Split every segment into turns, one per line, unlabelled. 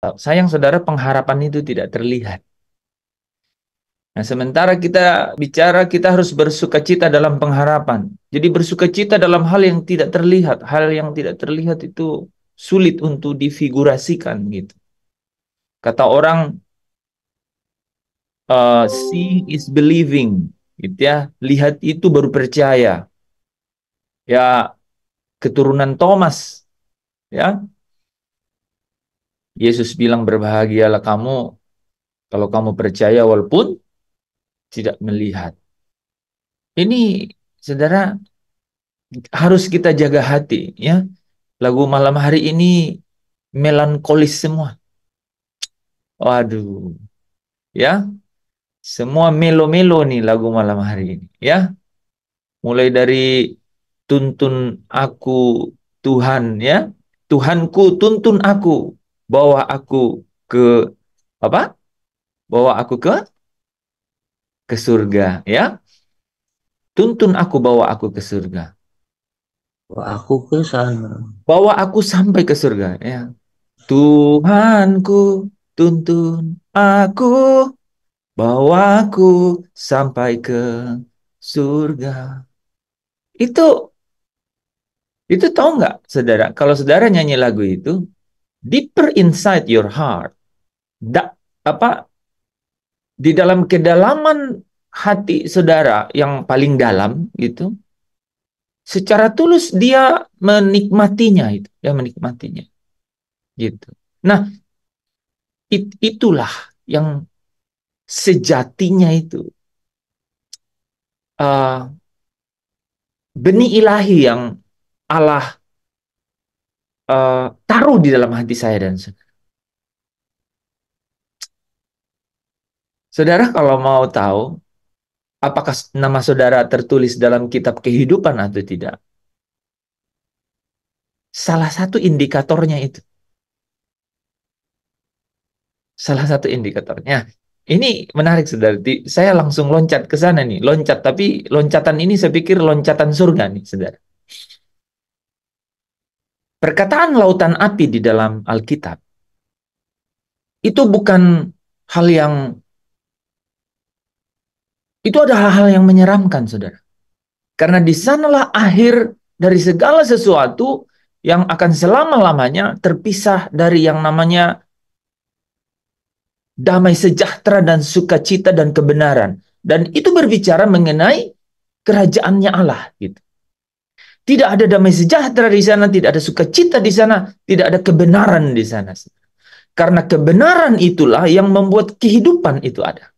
Sayang saudara, pengharapan itu tidak terlihat. Nah, sementara kita bicara, kita harus bersukacita dalam pengharapan. Jadi bersukacita dalam hal yang tidak terlihat. Hal yang tidak terlihat itu sulit untuk difigurasikan gitu. Kata orang, seeing is believing, gitu ya. Lihat itu baru percaya. Ya, keturunan Thomas, ya. Yesus bilang berbahagialah kamu kalau kamu percaya walaupun tidak melihat. Ini, saudara, harus kita jaga hati, ya. Lagu malam hari ini melankolis semua. Waduh, ya. Semua melo-melo nih lagu malam hari ini, ya. Mulai dari tuntun aku Tuhan, ya. Tuhanku tuntun aku, bawa aku ke apa? Bawa aku ke surga, ya. Tuntun aku, bawa aku ke surga.
Wah, aku ke sana.
Bawa aku sampai ke surga, ya. Tuhanku tuntun aku, bawa aku sampai ke surga. Itu itu tahu nggak, saudara? Kalau saudara nyanyi lagu itu, deeper inside your heart, apa di dalam kedalaman hati saudara yang paling dalam gitu, secara tulus dia menikmatinya itu, ya menikmatinya gitu. Nah, itulah yang sejatinya itu uh, benih ilahi yang Allah taruh di dalam hati saya dan saudara. Saudara kalau mau tahu apakah nama saudara tertulis dalam kitab kehidupan atau tidak, salah satu indikatornya itu, salah satu indikatornya. Ini menarik saudara. Saya langsung loncat ke sana nih, loncat. Tapi loncatan ini saya pikir loncatan surga nih, saudara. Perkataan lautan api di dalam Alkitab itu bukan hal yang, itu adalah hal yang menyeramkan, saudara. Karena di sanalah akhir dari segala sesuatu yang akan selama-lamanya terpisah dari yang namanya damai sejahtera dan sukacita dan kebenaran. Dan itu berbicara mengenai kerajaannya Allah gitu. Tidak ada damai sejahtera di sana, tidak ada sukacita di sana, tidak ada kebenaran di sana. Karena kebenaran itulah yang membuat kehidupan itu ada.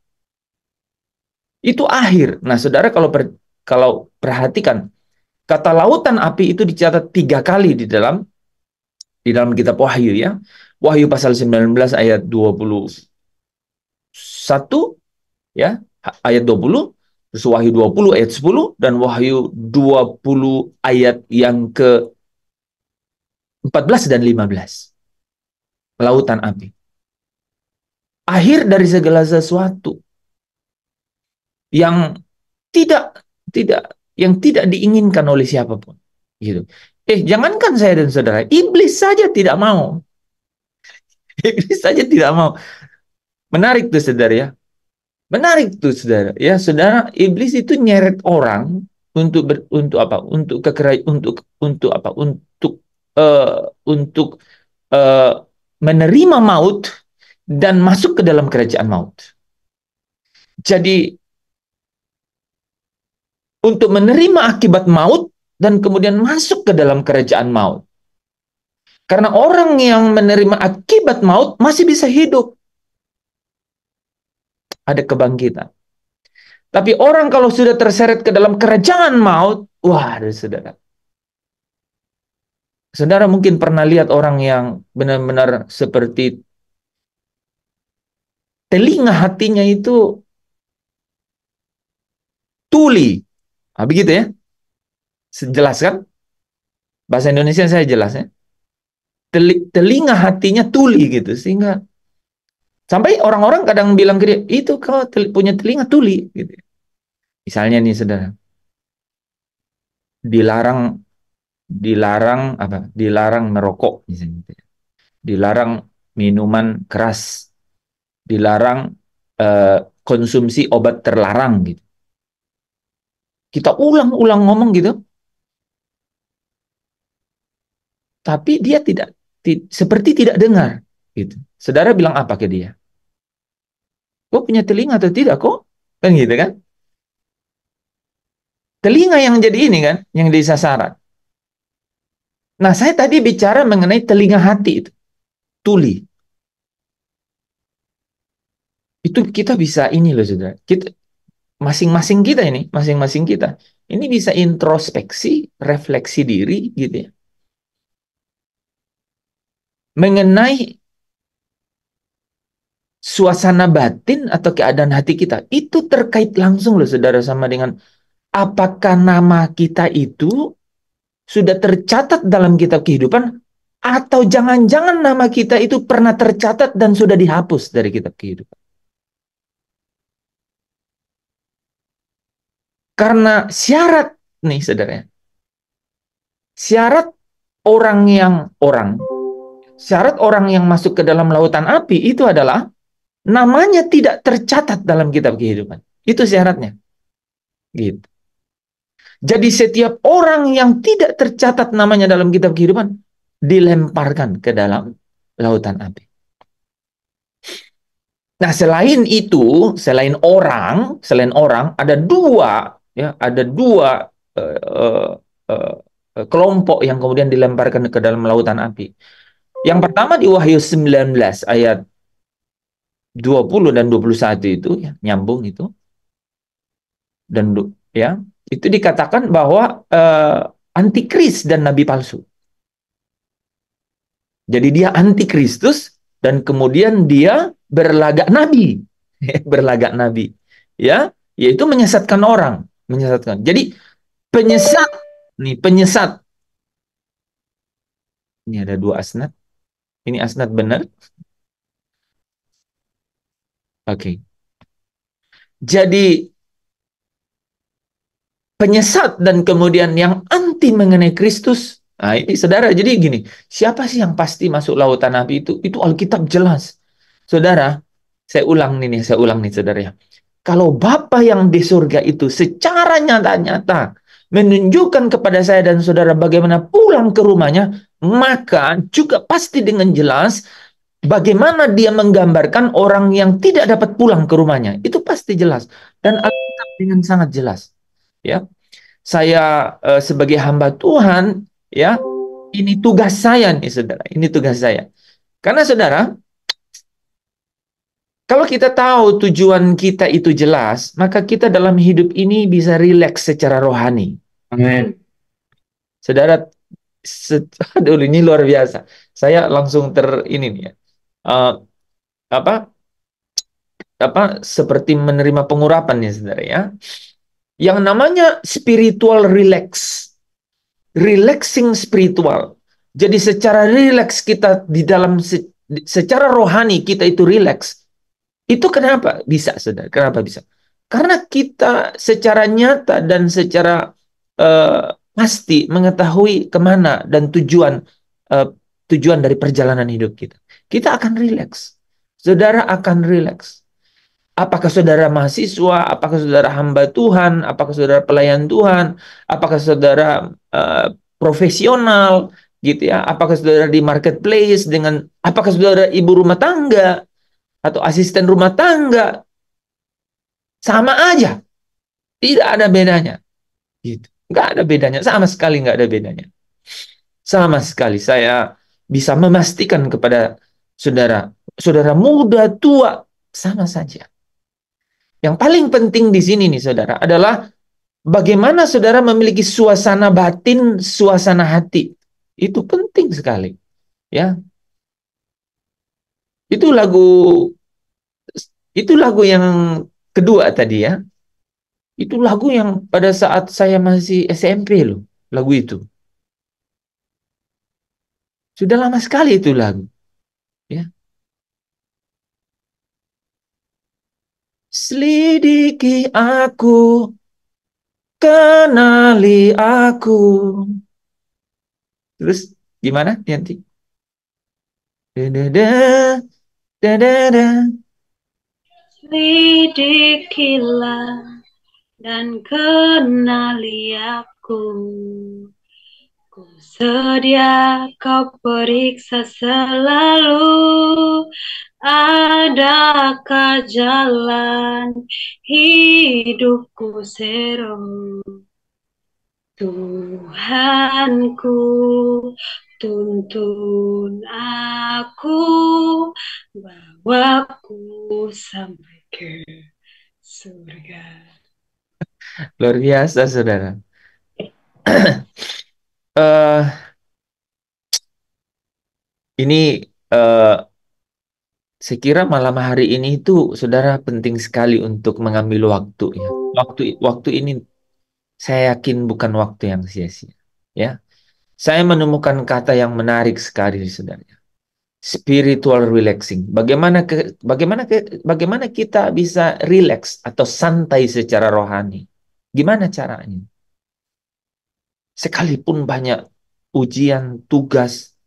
Itu akhir. Nah, saudara kalau perhatikan, kata lautan api itu dicatat 3 kali di dalam kitab Wahyu, ya. Wahyu pasal 19 ayat 21, ya, ayat 20, terus Wahyu 20 ayat 10, dan Wahyu 20 ayat yang ke-14 dan 15. Lautan api. Akhir dari segala sesuatu yang tidak tidak yang tidak diinginkan oleh siapapun. Gitu. Jangankan saya dan saudara, iblis saja tidak mau. Iblis saja tidak mau. Menarik tuh saudara, ya. Menarik tuh saudara. Ya, saudara, iblis itu nyeret orang untuk apa? Untuk apa? Uh, untuk uh, menerima maut dan masuk ke dalam kerajaan maut. Jadi untuk menerima akibat maut dan kemudian masuk ke dalam kerajaan maut. Karena orang yang menerima akibat maut masih bisa hidup, ada kebangkitan. Tapi orang kalau sudah terseret ke dalam kerajaan maut, wah, saudara. Saudara mungkin pernah lihat orang yang benar-benar seperti telinga hatinya itu tuli. Nah, begitu ya. Jelas kan? Bahasa Indonesia saya jelas ya. Telinga hatinya tuli gitu. Sehingga sampai orang-orang kadang bilang ke dia, itu kau punya telinga tuli. Gitu. Misalnya nih saudara, dilarang dilarang apa? Dilarang merokok misalnya. Dilarang minuman keras, dilarang konsumsi obat terlarang gitu. Kita ulang-ulang ngomong gitu, tapi dia seperti tidak dengar gitu. Saudara bilang apa ke dia? Kok punya telinga atau tidak kok? Kan gitu kan? Telinga yang jadi ini kan, yang jadi sasaran. Nah, saya tadi bicara mengenai telinga hati itu, tuli. Itu kita bisa ini loh, saudara. Kita masing-masing kita ini, masing-masing kita. Ini bisa introspeksi, refleksi diri gitu ya. Mengenai suasana batin atau keadaan hati kita. Itu terkait langsung loh, saudara, sama dengan apakah nama kita itu sudah tercatat dalam kitab kehidupan atau jangan-jangan nama kita itu pernah tercatat dan sudah dihapus dari kitab kehidupan. Karena syarat nih, saudara, syarat orang yang orang syarat orang yang masuk ke dalam lautan api itu adalah namanya tidak tercatat dalam kitab kehidupan. Itu syaratnya. Gitu. Jadi setiap orang yang tidak tercatat namanya dalam kitab kehidupan dilemparkan ke dalam lautan api. Nah, selain orang ada dua uh, uh, kelompok yang kemudian dilemparkan ke dalam lautan api. Yang pertama di Wahyu 19 ayat 20 dan 21 itu ya, nyambung itu. Dan ya, itu dikatakan bahwa antikris dan nabi palsu. Jadi dia antikristus dan kemudian dia berlagak nabi. Berlagak nabi. Ya, yaitu menyesatkan orang, menyesatkan. Jadi penyesat penyesat. Ini ada dua asnad. Ini asnad benar. Oke. Jadi penyesat dan kemudian yang anti mengenai Kristus. Nah, ini saudara, jadi gini, siapa sih yang pasti masuk lautan api itu? Itu Alkitab jelas. Saudara, saya ulang nih saudara ya. Kalau Bapa yang di surga itu secara nyata-nyata menunjukkan kepada saya dan saudara bagaimana pulang ke rumahnya, maka juga pasti dengan jelas bagaimana dia menggambarkan orang yang tidak dapat pulang ke rumahnya. Itu pasti jelas. Dan Alkitab dengan sangat jelas. Ya, saya sebagai hamba Tuhan, ya, ini tugas saya nih, saudara. Ini tugas saya. Karena saudara, kalau kita tahu tujuan kita itu jelas, maka kita dalam hidup ini bisa rileks secara rohani.
Amin.
Saudara, aduh, ini luar biasa. Saya langsung ini nih ya. Eh, apa seperti menerima pengurapan ya, saudara ya. Yang namanya spiritual relax. Relaxing spiritual. Jadi secara rileks kita di dalam secara rohani kita itu rileks. Itu kenapa bisa, saudara? Kenapa bisa? Karena kita secara nyata dan secara pasti mengetahui kemana dan uh, tujuan dari perjalanan hidup kita. Kita akan rileks. Saudara akan rileks. Apakah saudara mahasiswa, apakah saudara hamba Tuhan, apakah saudara pelayan Tuhan, apakah saudara uh, profesional, gitu ya, apakah saudara di marketplace apakah saudara ibu rumah tangga atau asisten rumah tangga, sama aja, tidak ada bedanya, gitu, nggak ada bedanya, sama sekali nggak ada bedanya, sama sekali. Saya bisa memastikan kepada saudara, saudara muda, tua, sama saja. Yang paling penting di sini nih saudara adalah bagaimana saudara memiliki suasana batin, suasana hati. Itu penting sekali. Ya, itu lagu yang kedua tadi ya. Itu lagu yang pada saat saya masih SMP loh, lagu itu. Sudah lama sekali itu lagu, ya. Selidiki aku, kenali aku. Terus gimana nanti? Da, da, da, da, da, da.
Lidikilah dan kenali aku. Ku sedia kau periksa selalu. Adakah jalan hidupku sero? Tuhanku, tuntun aku, bawaku sampai ke surga.
Luar biasa, saudara. eh ini eh saya kira malam hari ini itu saudara penting sekali untuk mengambil waktu ya. Waktu ini saya yakin bukan waktu yang sia-sia. Ya, saya menemukan kata yang menarik sekali, saudara. Spiritual relaxing. Bagaimana kita bisa relax atau santai secara rohani? Gimana caranya? Sekalipun banyak ujian, tugas,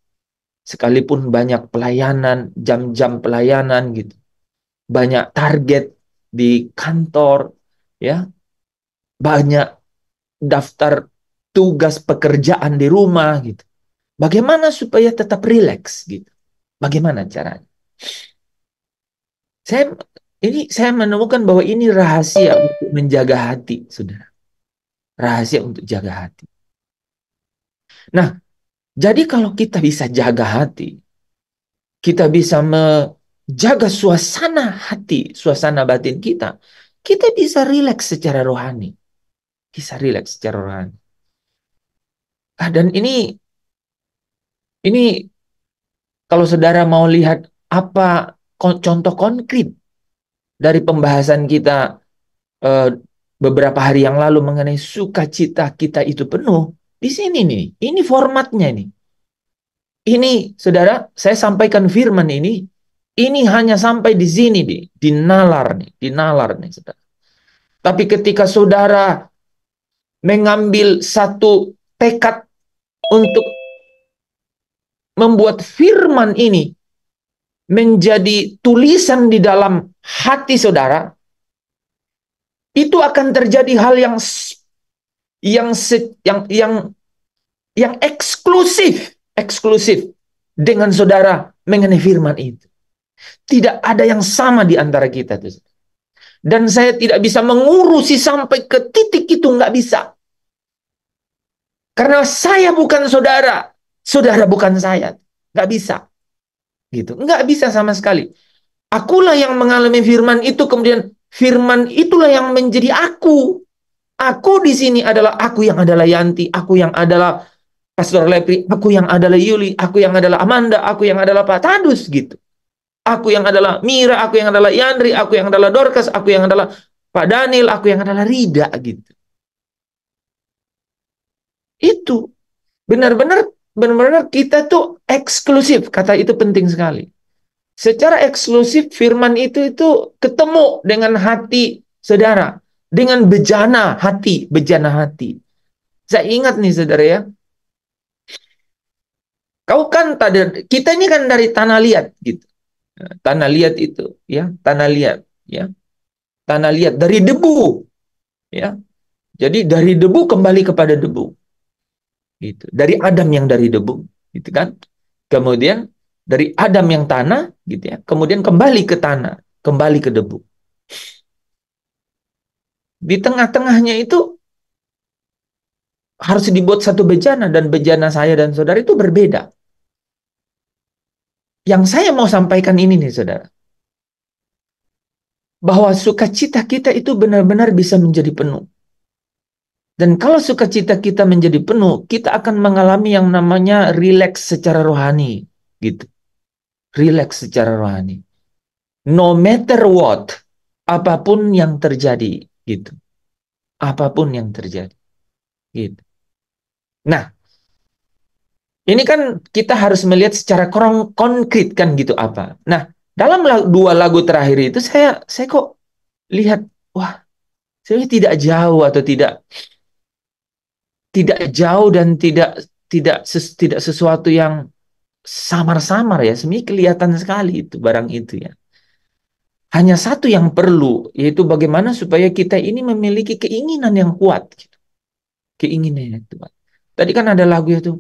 sekalipun banyak pelayanan, jam-jam pelayanan gitu, banyak target di kantor, ya, banyak daftar tugas pekerjaan di rumah gitu. Bagaimana supaya tetap rileks gitu? Bagaimana caranya? Saya saya menemukan bahwa ini rahasia untuk menjaga hati, saudara. Rahasia untuk jaga hati. Nah, jadi kalau kita bisa jaga hati, kita bisa menjaga suasana hati, suasana batin kita bisa rileks secara rohani. Bisa rileks secara rohani. Dan ini kalau saudara mau lihat apa contoh konkret dari pembahasan kita eh, beberapa hari yang lalu mengenai sukacita kita itu penuh, di sini nih, ini formatnya nih. Ini, saudara, saya sampaikan firman ini hanya sampai di sini nih, di nalar nih, saudara. Tapi ketika saudara mengambil satu tekad untuk membuat firman ini menjadi tulisan di dalam hati saudara, itu akan terjadi hal yang yang yang eksklusif dengan saudara mengenai firman itu. Tidak ada yang sama di antara kita tuh. Dan saya tidak bisa mengurusi sampai ke titik itu, nggak bisa. Karena saya bukan saudara, saudara bukan saya, nggak bisa. Gitu, nggak bisa sama sekali. Akulah yang mengalami firman itu, kemudian firman itulah yang menjadi aku. Aku di sini adalah aku yang adalah Yanti, aku yang adalah Pastor Lepri, aku yang adalah Yuli, aku yang adalah Amanda, aku yang adalah Pak Tadus gitu. Aku yang adalah Mira, aku yang adalah Yandri, aku yang adalah Dorcas, aku yang adalah Pak Daniel, aku yang adalah Rida gitu. Itu benar-benar benar-benar kita tuh eksklusif, kata itu penting sekali. Secara eksklusif firman itu ketemu dengan hati saudara, dengan bejana hati. Saya ingat nih saudara ya, kau kan tadi kita ini kan dari tanah liat gitu. Tanah liat itu ya, tanah liat ya. Tanah liat dari debu ya. Jadi dari debu kembali kepada debu. Gitu. Dari Adam yang dari debu, gitu kan? Kemudian dari Adam yang tanah gitu ya. Kemudian kembali ke tanah, kembali ke debu. Di tengah-tengahnya itu harus dibuat satu bejana, dan bejana saya dan saudara itu berbeda. Yang saya mau sampaikan ini nih saudara, bahwa sukacita kita itu benar-benar bisa menjadi penuh. Dan kalau sukacita kita menjadi penuh, kita akan mengalami yang namanya rileks secara rohani, gitu. Rileks secara rohani. No matter what, apapun yang terjadi, gitu. Apapun yang terjadi, gitu. Nah, ini kan kita harus melihat secara konkret kan gitu apa. Nah, dalam dua lagu terakhir itu saya kok lihat, wah, saya tidak jauh atau tidak jauh dan tidak tidak sesuatu yang samar-samar ya, sebenarnya kelihatan sekali itu barang itu ya. Hanya satu yang perlu, yaitu bagaimana supaya kita ini memiliki keinginan yang kuat, gitu. Keinginan yang kuat. Tadi kan ada lagu itu,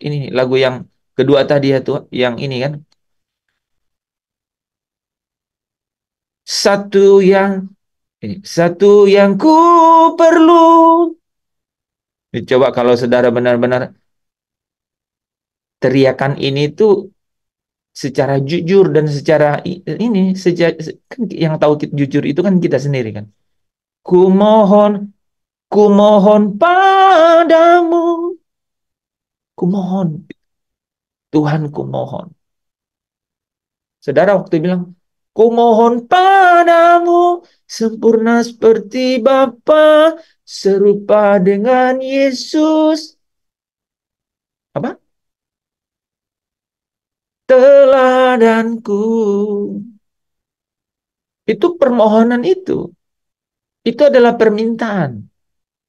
ini, lagu yang kedua tadi ya tuh, yang ini kan, satu yang satu yang ku perlu. Coba kalau saudara benar-benar teriakan ini tuh secara jujur dan secara ini, kan yang tahu jujur itu kan kita sendiri kan. Ku mohon, ku mohon padamu, ku mohon, Tuhan ku mohon. Saudara waktu bilang, ku mohon padamu, sempurna seperti Bapa, serupa dengan Yesus. Apa? Teladanku. Itu permohonan itu. Itu adalah permintaan.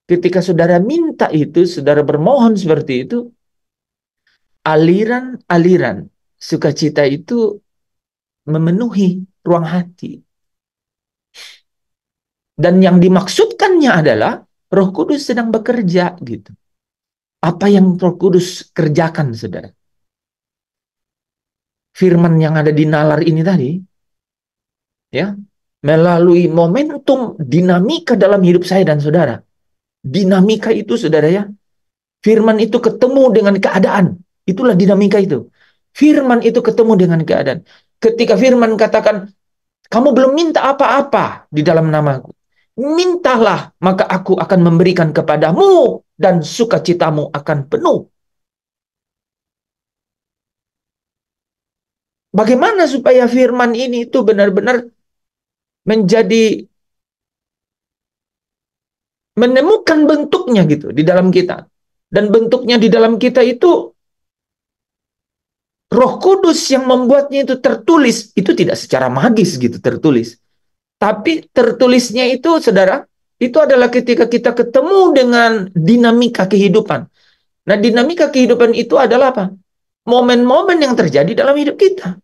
Ketika saudara minta itu, saudara bermohon seperti itu, aliran-aliran sukacita itu memenuhi ruang hati. Dan yang dimaksudkannya adalah Roh Kudus sedang bekerja gitu. Apa yang Roh Kudus kerjakan, saudara? Firman yang ada di nalar ini tadi, ya, melalui momentum dinamika dalam hidup saya dan saudara. Dinamika itu, saudara ya, firman itu ketemu dengan keadaan. Itulah dinamika itu. Firman itu ketemu dengan keadaan. Ketika firman katakan, kamu belum minta apa-apa di dalam namaku. Mintalah, maka aku akan memberikan kepadamu dan sukacitamu akan penuh. Bagaimana supaya firman ini itu benar-benar menjadi menemukan bentuknya gitu di dalam kita. Dan bentuknya di dalam kita itu Roh Kudus yang membuatnya itu tertulis. Itu tidak secara magis gitu tertulis. Tapi tertulisnya itu, saudara, itu adalah ketika kita ketemu dengan dinamika kehidupan. Nah, dinamika kehidupan itu adalah apa? Momen-momen yang terjadi dalam hidup kita.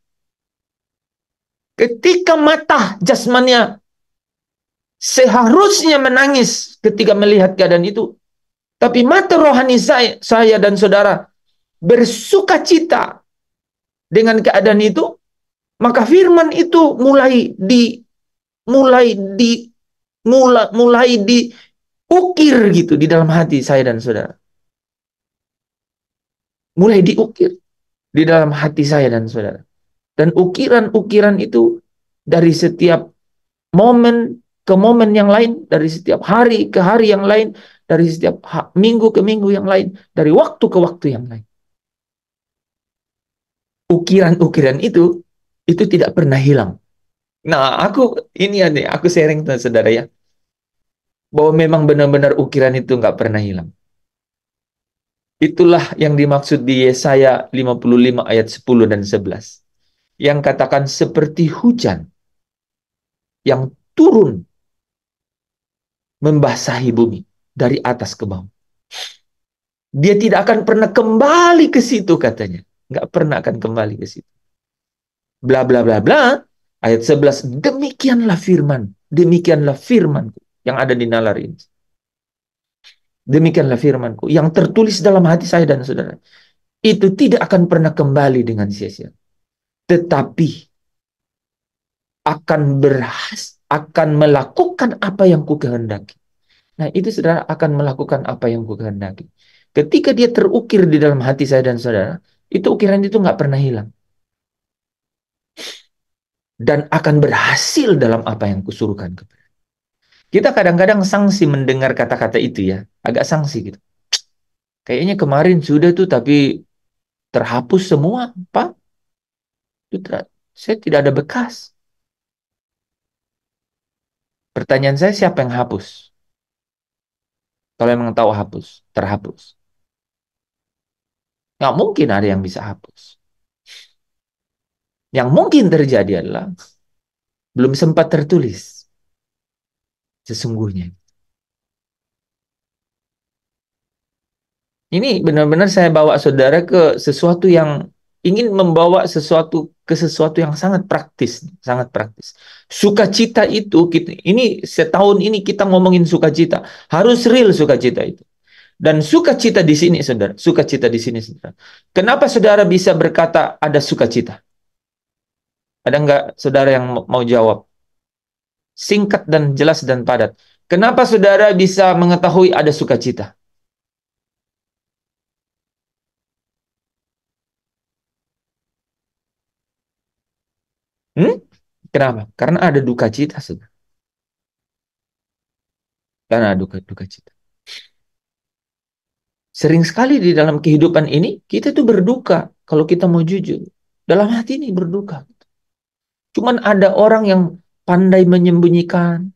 Ketika mata jasmania seharusnya menangis ketika melihat keadaan itu, tapi mata rohani saya dan saudara bersuka cita dengan keadaan itu, maka firman itu mulai di mulai diukir gitu di dalam hati saya dan saudara. Mulai diukir di dalam hati saya dan saudara. Dan ukiran-ukiran itu dari setiap momen ke momen yang lain, dari setiap hari ke hari yang lain, dari setiap minggu ke minggu yang lain, dari waktu ke waktu yang lain. Ukiran-ukiran itu tidak pernah hilang. Nah, aku sharing dengan saudara ya, bahwa memang benar-benar ukiran itu nggak pernah hilang. Itulah yang dimaksud di Yesaya 55 ayat 10 dan 11. Yang katakan seperti hujan yang turun membasahi bumi dari atas ke bawah. Dia tidak akan pernah kembali ke situ katanya. Nggak pernah akan kembali ke situ. Bla bla bla bla. Ayat 11. Demikianlah firman. Demikianlah firmanku yang ada di nalar ini. Demikianlah firmanku yang tertulis dalam hati saya dan saudara. Itu tidak akan pernah kembali dengan sia-sia. Tetapi akan melakukan apa yang ku kehendaki. Nah, itu saudara akan melakukan apa yang ku kehendaki. Ketika dia terukir di dalam hati saya dan saudara, itu ukiran itu nggak pernah hilang. Dan akan berhasil dalam apa yang kusuruhkan kepada. Kita kadang-kadang sangsi mendengar kata-kata itu ya. Agak sangsi gitu. Kayaknya kemarin sudah tuh, tapi terhapus semua, Pak. Saya tidak ada bekas. Pertanyaan saya, siapa yang hapus? Kalau memang tahu hapus, terhapus. Nggak mungkin ada yang bisa hapus. Yang mungkin terjadi adalah belum sempat tertulis sesungguhnya. Ini benar-benar saya bawa saudara ke sesuatu yang ingin membawa sesuatu yang sangat praktis, sangat praktis. Sukacita itu ini setahun ini kita ngomongin sukacita, harus real sukacita itu. Dan sukacita di sini, saudara, sukacita di sini, saudara. Kenapa saudara bisa berkata ada sukacita? Ada nggak saudara yang mau jawab? Singkat dan jelas dan padat. Kenapa saudara bisa mengetahui ada sukacita? Hmm? Kenapa? Karena ada duka cita, saudara. Karena ada duka cita. Sering sekali di dalam kehidupan ini, kita tuh berduka. Kalau kita mau jujur. Dalam hati ini berduka. Cuman ada orang yang pandai menyembunyikan.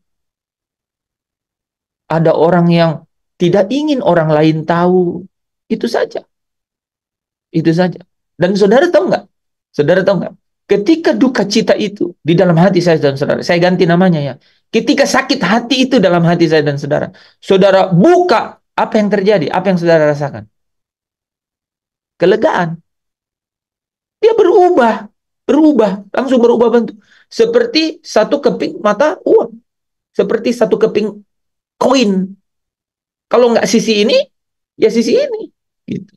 Ada orang yang tidak ingin orang lain tahu. Itu saja. Itu saja. Dan saudara tahu nggak? Saudara tahu nggak? Ketika duka cita itu di dalam hati saya dan saudara, saya ganti namanya ya. Ketika sakit hati itu dalam hati saya dan saudara, saudara buka, apa yang terjadi? Apa yang saudara rasakan? Kelegaan. Dia berubah, langsung berubah bentuk. Seperti satu keping mata uang, seperti satu keping koin. Kalau nggak sisi ini, ya sisi ini. Gitu.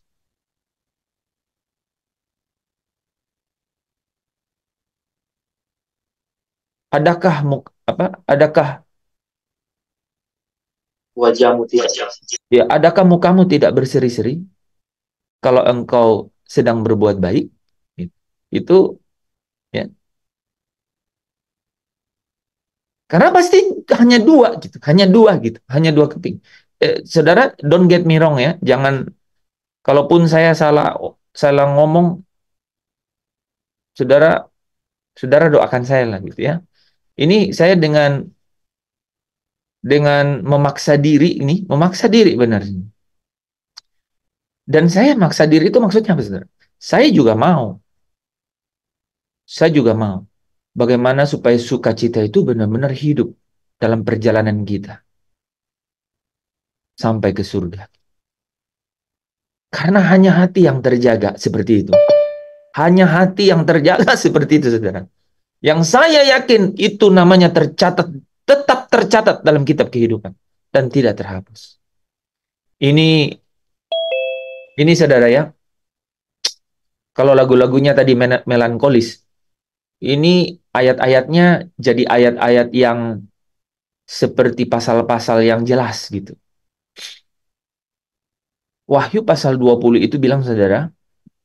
Adakah Adakah
Wajahmu tidak.
ya? Adakah mukamu tidak berseri-seri kalau engkau sedang berbuat baik? Gitu. Itu ya. Karena pasti hanya dua gitu, hanya dua keping. Saudara, don't get me wrong ya, jangan. Kalaupun saya salah salah ngomong, saudara saudara doakan saya lah gitu ya. Ini saya dengan memaksa diri benar. Dan saya maksa diri itu maksudnya apa, saudara? Saya juga mau. Saya juga mau. Bagaimana supaya sukacita itu benar-benar hidup dalam perjalanan kita sampai ke surga. Karena hanya hati yang terjaga seperti itu. Hanya hati yang terjaga seperti itu, saudara. Yang saya yakin itu namanya tercatat, tetap tercatat dalam kitab kehidupan. Dan tidak terhapus. Ini saudara ya, kalau lagu-lagunya tadi melankolis, ini ayat-ayatnya jadi ayat-ayat yang seperti pasal-pasal yang jelas gitu. Wahyu pasal 20 itu bilang, saudara,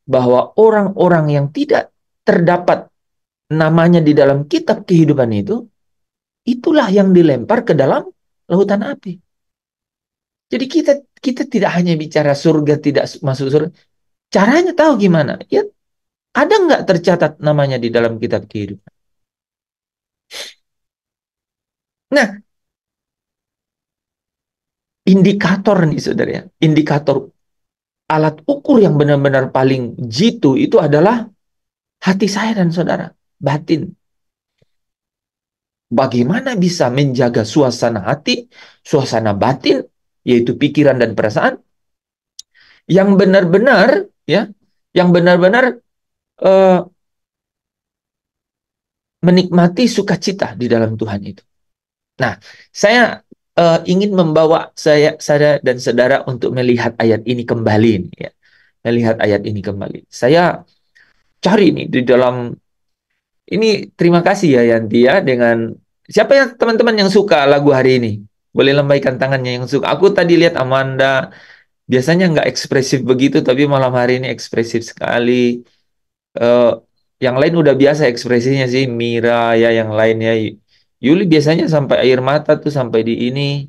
bahwa orang-orang yang tidak terdapat namanya di dalam kitab kehidupan itu, itulah yang dilempar ke dalam lautan api. Jadi kita tidak hanya bicara surga, tidak masuk surga. Caranya tahu gimana? Ya, ada nggak tercatat namanya di dalam kitab kehidupan? Nah, indikator nih saudara ya, indikator alat ukur yang benar-benar paling jitu itu adalah hati saya dan saudara, batin. Bagaimana bisa menjaga suasana hati, suasana batin, yaitu pikiran dan perasaan, yang benar-benar ya, yang benar-benar uh, menikmati sukacita di dalam Tuhan itu. Nah, saya ingin membawa saya dan saudara untuk melihat ayat ini kembali, ya. Melihat ayat ini kembali. Saya cari nih di dalam ini. Terima kasih ya Yanti ya, dengan siapa ya teman-teman yang suka lagu hari ini? Boleh lambaikan tangannya yang suka. Aku tadi lihat Amanda, biasanya nggak ekspresif begitu, tapi malam hari ini ekspresif sekali. Eh, yang lain udah biasa ekspresinya sih, Mira ya, yang lainnya. Yuli biasanya sampai air mata tuh sampai di ini.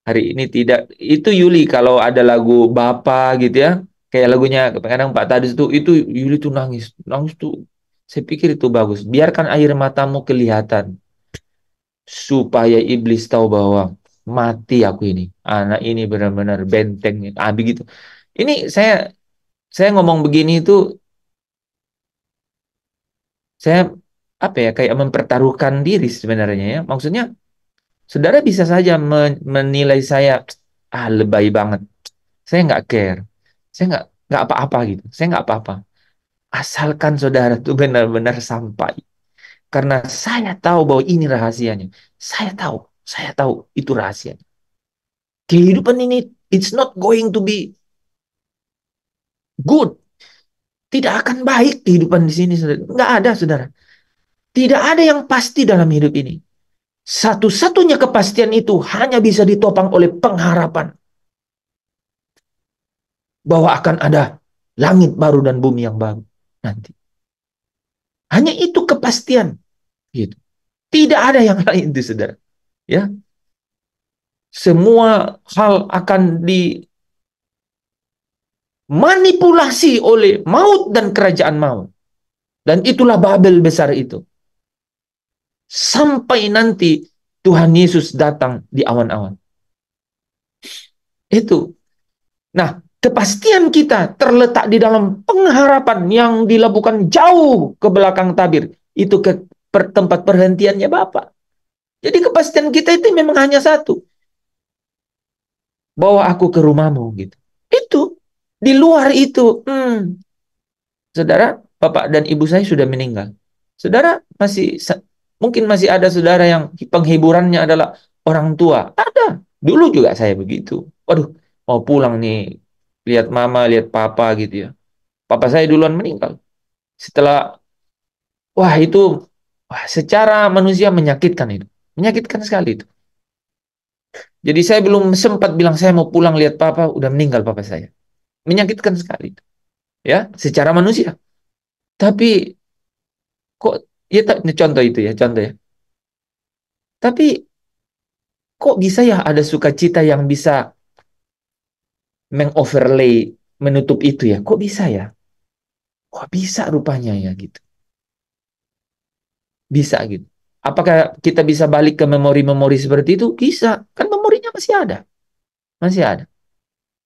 Hari ini tidak. Itu Yuli kalau ada lagu Bapak gitu ya, kayak lagunya kadang Pak Tadus tuh, itu Yuli tuh nangis, nangis tuh. Saya pikir itu bagus. Biarkan air matamu kelihatan supaya iblis tahu bahwa mati aku ini. Anak ini benar-benar benteng. Ah begitu. Ini saya ngomong begini itu saya apa ya, kayak mempertaruhkan diri sebenarnya ya. Maksudnya saudara bisa saja menilai saya lebay banget. Saya nggak care. Saya nggak apa-apa gitu. Saya nggak apa-apa. Asalkan saudara itu benar-benar sampai. Karena saya tahu bahwa ini rahasianya. Saya tahu itu rahasianya. Kehidupan ini, it's not going to be good. Tidak akan baik kehidupan di sini, saudara. Nggak ada, saudara. Tidak ada yang pasti dalam hidup ini. Satu-satunya kepastian itu hanya bisa ditopang oleh pengharapan bahwa akan ada langit baru dan bumi yang baru nanti. Hanya itu kepastian, gitu. Tidak ada yang lain itu, saudara. Ya, semua hal akan dimanipulasi oleh maut dan kerajaan maut. Dan itulah Babel besar itu. Sampai nanti Tuhan Yesus datang di awan-awan. Itu. Nah, kepastian kita terletak di dalam pengharapan yang dilabuhkan jauh ke belakang tabir. Itu ke tempat perhentiannya Bapa. Jadi kepastian kita itu memang hanya satu. Bawa aku ke rumahmu, gitu. Itu. Di luar itu, saudara, bapak dan ibu saya sudah meninggal. Saudara mungkin masih ada saudara yang penghiburannya adalah orang tua. Ada. Dulu juga saya begitu. Waduh, mau pulang nih, lihat mama, lihat papa gitu ya. Papa saya duluan meninggal. Setelah, itu, secara manusia menyakitkan itu. Menyakitkan sekali itu. Jadi saya belum sempat bilang saya mau pulang lihat papa, udah meninggal papa saya. Menyakitkan sekali itu. Ya, secara manusia. Tapi kok, ya ini contoh itu ya, contoh ya. Tapi kok bisa ya ada sukacita yang bisa mengoverlay, menutup itu ya? Kok bisa ya? Kok bisa rupanya ya gitu? Bisa gitu. Apakah kita bisa balik ke memori-memori seperti itu? Bisa. Kan memorinya masih ada. Masih ada.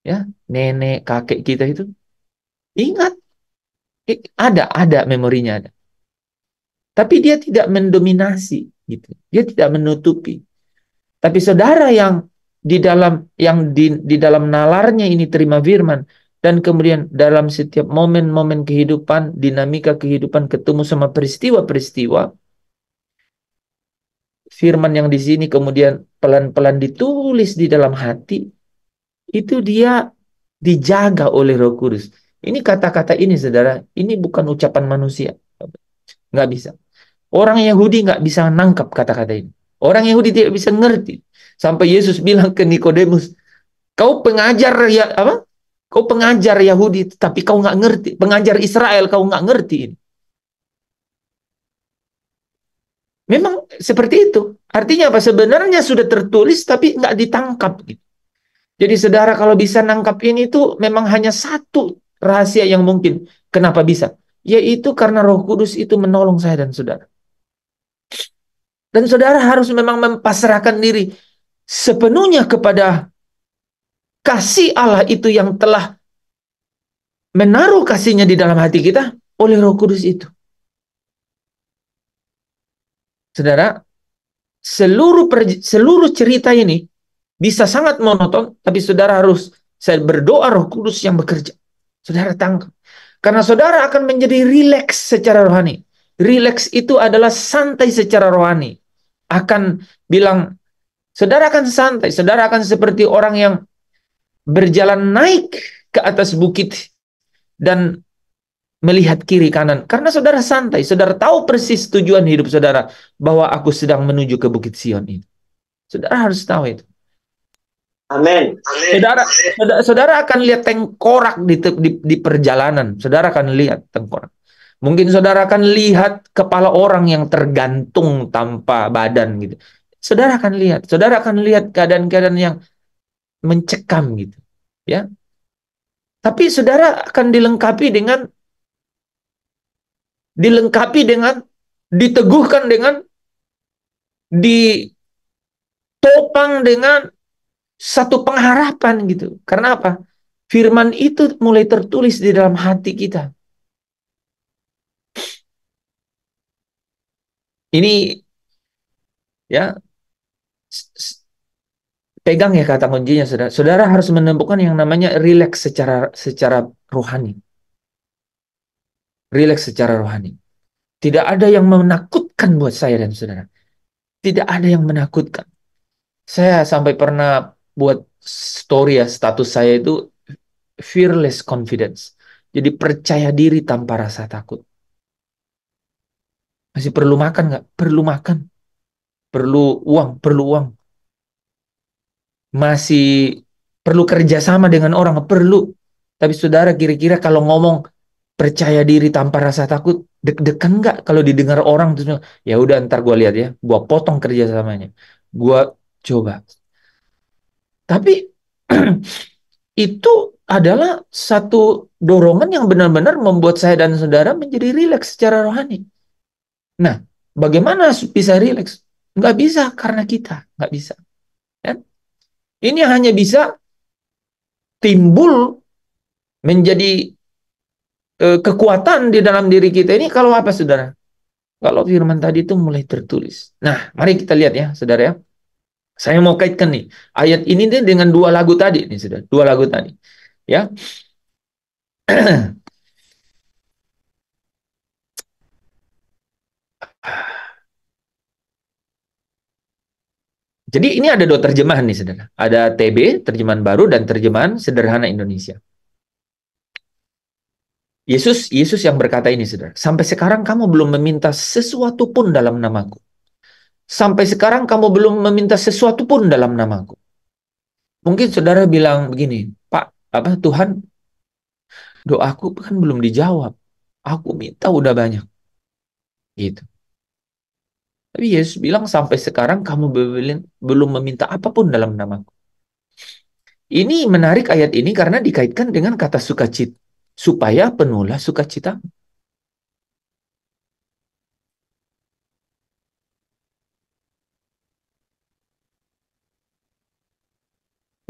Ya, nenek, kakek kita itu ingat. Ada memorinya ada. Tapi dia tidak mendominasi gitu. Dia tidak menutupi. Tapi saudara yang di dalam nalarnya ini terima firman dan kemudian dalam setiap momen-momen kehidupan, dinamika kehidupan ketemu sama peristiwa-peristiwa, firman yang di sini kemudian pelan-pelan ditulis di dalam hati, itu dia dijaga oleh Roh Kudus. Ini kata-kata ini, saudara, ini bukan ucapan manusia. Nggak bisa. Orang Yahudi nggak bisa nangkap kata-kata ini. Orang Yahudi tidak bisa ngerti. Sampai Yesus bilang ke Nikodemus, kau pengajar ya apa? Kau pengajar Yahudi, tapi kau nggak ngerti. Pengajar Israel, kau nggak ngerti ini. Memang seperti itu. Artinya apa? Sebenarnya sudah tertulis, tapi nggak ditangkap. Gitu. Jadi saudara kalau bisa nangkap ini tuh memang hanya satu rahasia yang mungkin. Kenapa bisa? Yaitu karena Roh Kudus itu menolong saya dan saudara. Dan saudara harus memang mempasrahkan diri sepenuhnya kepada kasih Allah itu yang telah menaruh kasihnya di dalam hati kita oleh Roh Kudus itu. Saudara, seluruh cerita ini bisa sangat monoton, tapi saudara harus saya berdoa Roh Kudus yang bekerja. Saudara tangkap. Karena saudara akan menjadi rileks secara rohani. Rileks itu adalah santai secara rohani. Akan bilang, saudara akan santai. Saudara akan seperti orang yang berjalan naik ke atas bukit dan melihat kiri kanan. Karena saudara santai. Saudara tahu persis tujuan hidup saudara. Bahwa aku sedang menuju ke Bukit Sion ini. Saudara harus tahu itu.
Amin.
Saudara akan lihat tengkorak di perjalanan. Saudara akan lihat tengkorak. Mungkin saudara akan lihat kepala orang yang tergantung tanpa badan gitu. Saudara akan lihat. Saudara akan lihat keadaan-keadaan yang mencekam gitu. Ya. Tapi saudara akan dilengkapi dengan diteguhkan dengan ditopang dengan satu pengharapan gitu. Karena apa? Firman itu mulai tertulis di dalam hati kita. Ini ya pegang ya kata kuncinya, saudara. Saudara harus menemukan yang namanya rileks secara rohani. rileks secara rohani. Tidak ada yang menakutkan buat saya dan saudara. Tidak ada yang menakutkan. Saya sampai pernah buat story ya, status saya itu fearless confidence. Jadi percaya diri tanpa rasa takut. Masih perlu makan nggak? Perlu makan. Perlu uang, perlu uang. Masih perlu kerjasama dengan orang, perlu. Tapi saudara, kira-kira kalau ngomong percaya diri tanpa rasa takut, deg-degan nggak kalau didengar orang terus, ya udah ntar gue lihat ya, gue potong kerjasamanya, gue coba. Tapi itu adalah satu dorongan yang benar-benar membuat saya dan saudara menjadi rileks secara rohani. Nah, bagaimana bisa rileks? Nggak bisa karena kita, nggak bisa. Kan? Ini hanya bisa timbul menjadi kekuatan di dalam diri kita ini kalau apa, saudara? Kalau firman tadi itu mulai tertulis. Nah, mari kita lihat ya, saudara ya. Saya mau kaitkan nih ayat ini dengan dua lagu tadi nih, saudara. Dua lagu tadi. Ya. Jadi ini ada dua terjemahan nih, saudara. Ada TB, terjemahan baru, dan terjemahan sederhana Indonesia. Yesus yang berkata ini, saudara. Sampai sekarang kamu belum meminta sesuatu pun dalam namaku. Sampai sekarang kamu belum meminta sesuatu pun dalam namaku. Mungkin saudara bilang begini, Pak, Tuhan, doaku kan belum dijawab. Aku minta udah banyak. Gitu. Tapi Yesus bilang sampai sekarang kamu belum meminta apapun dalam namaku. Ini menarik ayat ini karena dikaitkan dengan kata sukacita. Supaya penuhlah sukacita.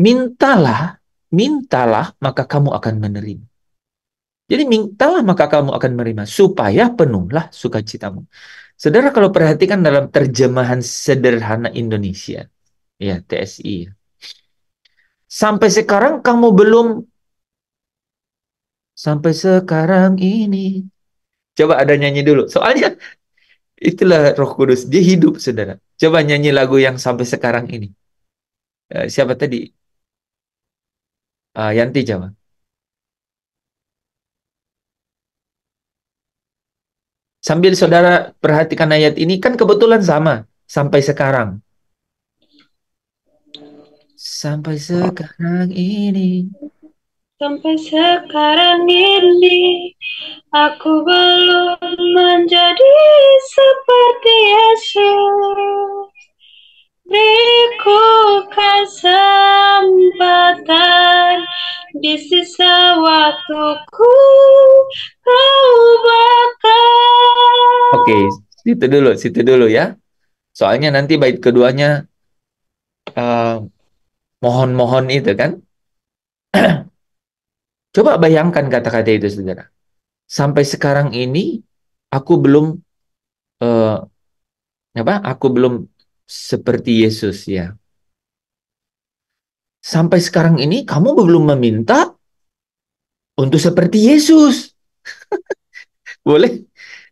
Mintalah, maka kamu akan menerima. Jadi mintalah maka kamu akan menerima. Supaya penuhlah sukacitamu. Saudara kalau perhatikan dalam terjemahan sederhana Indonesia. Ya, TSI. Sampai sekarang kamu belum. Sampai sekarang ini. Coba ada nyanyi dulu. Soalnya itulah Roh Kudus. Dia hidup, saudara. Coba nyanyi lagu yang sampai sekarang ini. Siapa tadi? Yanti, coba. Sambil saudara perhatikan ayat ini, kan kebetulan sama. Sampai sekarang. Sampai sekarang ini.
Sampai sekarang ini aku belum menjadi seperti Yesus. Beriku kesempatan di sisa waktuku kau bakal.
Oke, situ dulu ya. Soalnya nanti bait keduanya mohon-mohon itu kan. Coba bayangkan kata-kata itu, saudara. Sampai sekarang ini aku belum Aku belum seperti Yesus ya. Sampai sekarang ini kamu belum meminta untuk seperti Yesus. Boleh?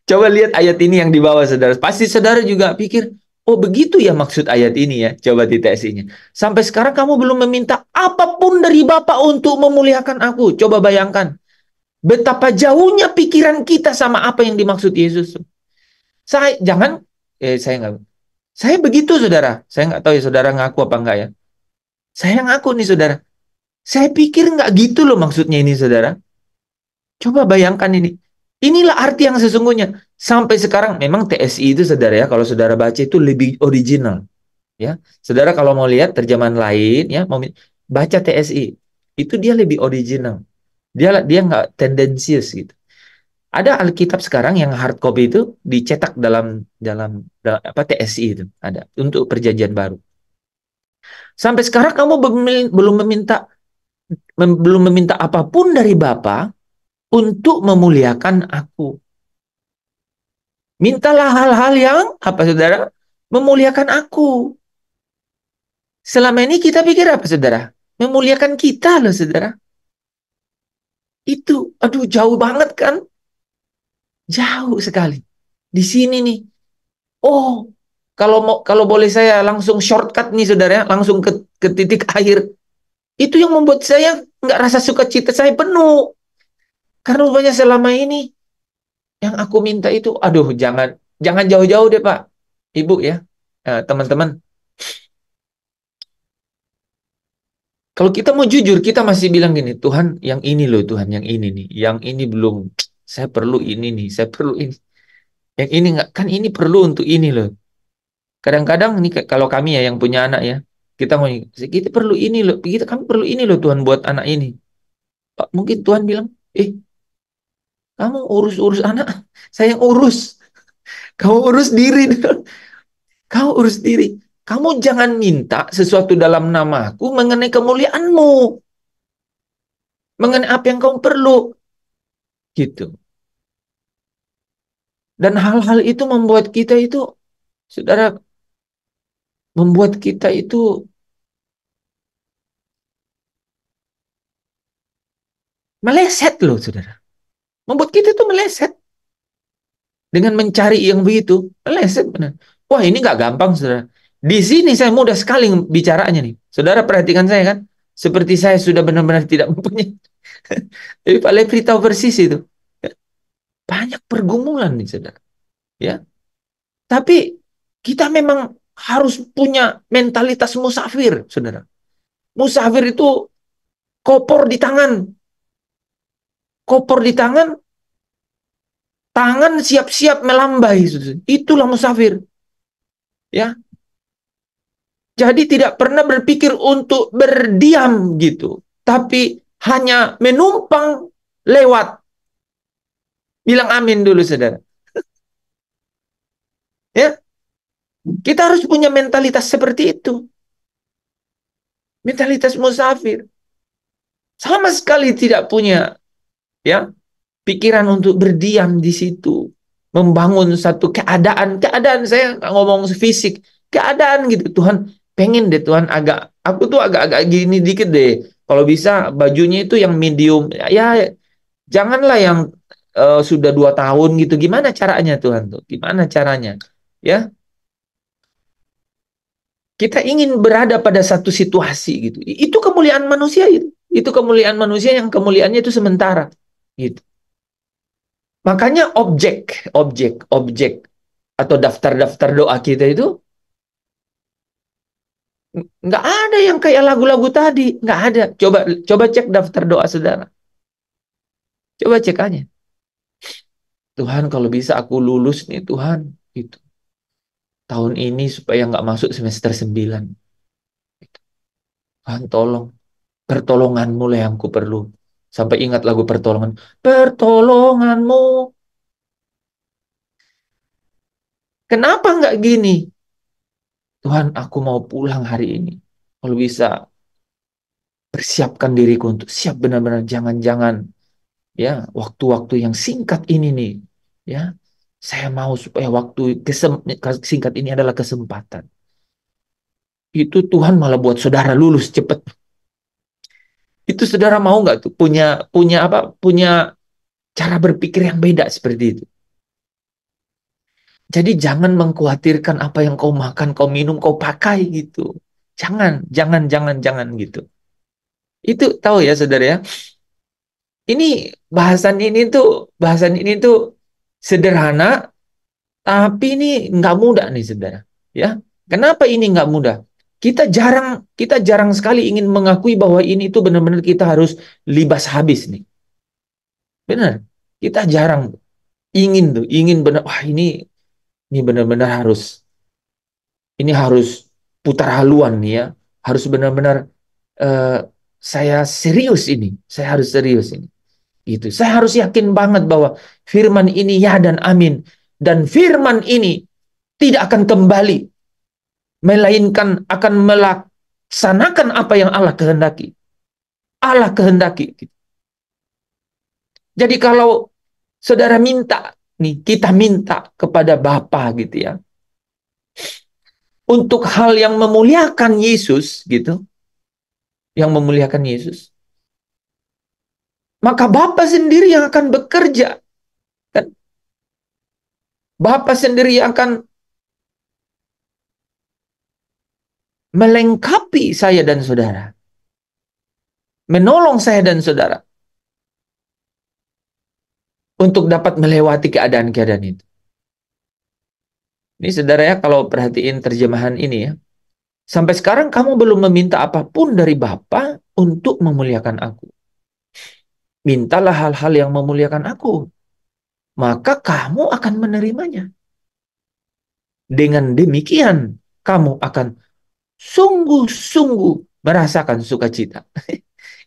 Coba lihat ayat ini yang di bawah, saudara. Pasti saudara juga pikir, oh begitu ya maksud ayat ini ya. Coba di TSI-nya. Sampai sekarang kamu belum meminta apapun dari Bapa untuk memuliakan aku. Coba bayangkan. Betapa jauhnya pikiran kita sama apa yang dimaksud Yesus. Saya begitu, saudara. Saya nggak tahu ya saudara ngaku apa enggak ya. Saya ngaku nih, saudara. Saya pikir nggak gitu loh maksudnya ini, saudara. Coba bayangkan ini. Inilah arti yang sesungguhnya. Sampai sekarang memang TSI itu, saudara ya, kalau saudara baca itu lebih original. Ya, saudara kalau mau lihat terjemahan lain ya, mau baca TSI. Itu dia lebih original. Dia nggak tendensius gitu. Ada Alkitab sekarang yang hard copy itu dicetak dalam apa TSI itu ada untuk perjanjian baru. Sampai sekarang kamu belum meminta apapun dari Bapa untuk memuliakan aku. Mintalah hal-hal yang apa, saudara? Memuliakan aku. Selama ini kita pikir apa, saudara? Memuliakan kita loh, saudara. Itu, aduh jauh banget kan? Jauh sekali. Di sini nih. Oh, kalau boleh saya langsung shortcut nih saudara, ya, langsung ke titik akhir. Itu yang membuat saya nggak rasa sukacita saya penuh. Karena rupanya selama ini yang aku minta itu, aduh jangan jangan jauh-jauh deh Pak, Ibu ya, teman-teman. Kalau kita mau jujur, kita masih bilang gini, Tuhan yang ini loh, Tuhan yang ini nih, yang ini belum, saya perlu ini nih, saya perlu ini. Yang ini nggak, kan ini perlu untuk ini loh. Kadang-kadang nih kalau kami ya yang punya anak ya, kita perlu ini loh, kami perlu ini loh Tuhan buat anak ini. Pak, mungkin Tuhan bilang, kamu urus-urus anak, saya yang urus. Kamu urus diri, kamu urus diri. Kamu jangan minta sesuatu dalam namaku mengenai kemuliaanmu, mengenai apa yang kamu perlu, gitu. Dan hal-hal itu membuat kita itu, saudara, membuat kita itu meleset loh, saudara. Membuat kita itu meleset dengan mencari yang begitu, meleset benar. Wah ini nggak gampang, saudara. Di sini saya mudah sekali bicaranya nih. Saudara perhatikan saya kan, seperti saya sudah benar-benar tidak mempunyai. Tapi Pak Lepri tahu persis itu. Banyak pergumulan nih, saudara. Ya, tapi kita memang harus punya mentalitas musafir, saudara. Musafir itu kopor di tangan, kopor di tangan, tangan siap-siap melambai, saudara. Itulah musafir. Ya, jadi tidak pernah berpikir untuk berdiam gitu, tapi hanya menumpang lewat. Bilang amin dulu, saudara. Ya, kita harus punya mentalitas seperti itu. Mentalitas musafir. Sama sekali tidak punya ya pikiran untuk berdiam di situ, membangun satu keadaan saya nggak ngomong fisik, keadaan gitu. Tuhan pengen deh Tuhan aku tuh agak-agak gini dikit deh. Kalau bisa bajunya itu yang medium, ya janganlah yang sudah 2 tahun gitu. Gimana caranya Tuhan tuh? Gimana caranya? Ya, kita ingin berada pada satu situasi gitu. Itu kemuliaan manusia itu. Itu kemuliaan manusia yang kemuliaannya itu sementara. Gitu. Makanya objek atau daftar-daftar doa kita itu nggak ada yang kayak lagu-lagu tadi, nggak ada. Coba coba cek daftar doa saudara. Coba cek aja. Tuhan kalau bisa aku lulus nih Tuhan, itu tahun ini supaya nggak masuk semester 9. Gitu. Tuhan tolong, pertolonganmu lah yang ku perlu. Sampai ingat lagu pertolongan. Pertolonganmu. Kenapa nggak gini? Tuhan, aku mau pulang hari ini. Kalau bisa persiapkan diriku untuk siap benar-benar, jangan-jangan ya waktu-waktu yang singkat ini nih ya, saya mau supaya waktu singkat ini adalah kesempatan. Itu Tuhan malah buat saudara lulus cepat. Itu saudara mau nggak tuh punya punya apa punya cara berpikir yang beda seperti itu. Jadi jangan mengkhawatirkan apa yang kau makan, kau minum, kau pakai gitu. Jangan gitu. Itu tahu ya saudara ya. Ini bahasan ini tuh sederhana, tapi ini nggak mudah nih, saudara. Ya, kenapa ini nggak mudah? Kita jarang sekali ingin mengakui bahwa ini tuh benar-benar kita harus libas habis nih. Benar, kita jarang ingin benar. Wah ini benar-benar ini harus putar haluan nih ya. Harus benar-benar eh, saya serius ini. Saya harus serius ini. Gitu. Saya harus yakin banget bahwa firman ini ya dan amin. Dan firman ini tidak akan kembali, melainkan akan melaksanakan apa yang Allah kehendaki. Allah kehendaki. Jadi kalau saudara minta, nih kita minta kepada Bapa gitu ya, untuk hal yang memuliakan Yesus gitu, yang memuliakan Yesus, maka Bapa sendiri yang akan bekerja. Kan? Bapa sendiri akan melengkapi saya dan saudara, menolong saya dan saudara untuk dapat melewati keadaan-keadaan itu. Ini saudara ya, kalau perhatiin terjemahan ini ya, sampai sekarang kamu belum meminta apapun dari Bapa untuk memuliakan aku. Mintalah hal-hal yang memuliakan aku, maka kamu akan menerimanya. Dengan demikian, kamu akan sungguh-sungguh merasakan sukacita.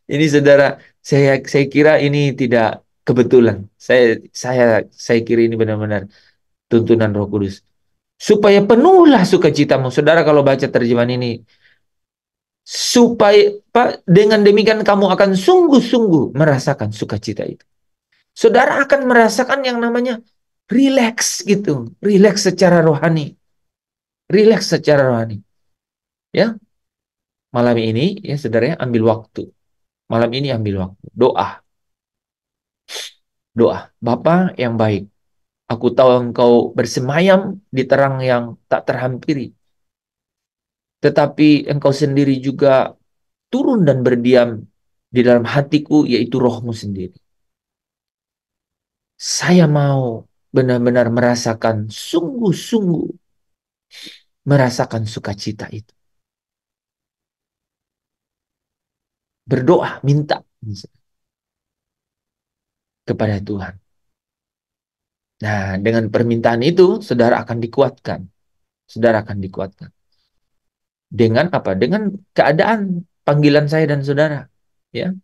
Ini saudara, saya kira ini tidak kebetulan. Saya kira ini benar-benar tuntunan Roh Kudus. Supaya penuhlah sukacitamu. Saudara kalau baca terjemahan ini, supaya dengan demikian kamu akan sungguh-sungguh merasakan sukacita itu. Saudara akan merasakan yang namanya rileks gitu, rileks secara rohani, rileks secara rohani. Ya, malam ini ya saudara ya, ambil waktu. Malam ini ambil waktu, doa, doa. Bapa yang baik, aku tahu engkau bersemayam di terang yang tak terhampiri, tetapi engkau sendiri juga turun dan berdiam di dalam hatiku, yaitu rohmu sendiri. Saya mau benar-benar merasakan sungguh-sungguh merasakan sukacita itu. Berdoa, minta kepada Tuhan. Nah, dengan permintaan itu, saudara akan dikuatkan. Saudara akan dikuatkan. Dengan apa? Dengan keadaan panggilan saya dan saudara. Ya,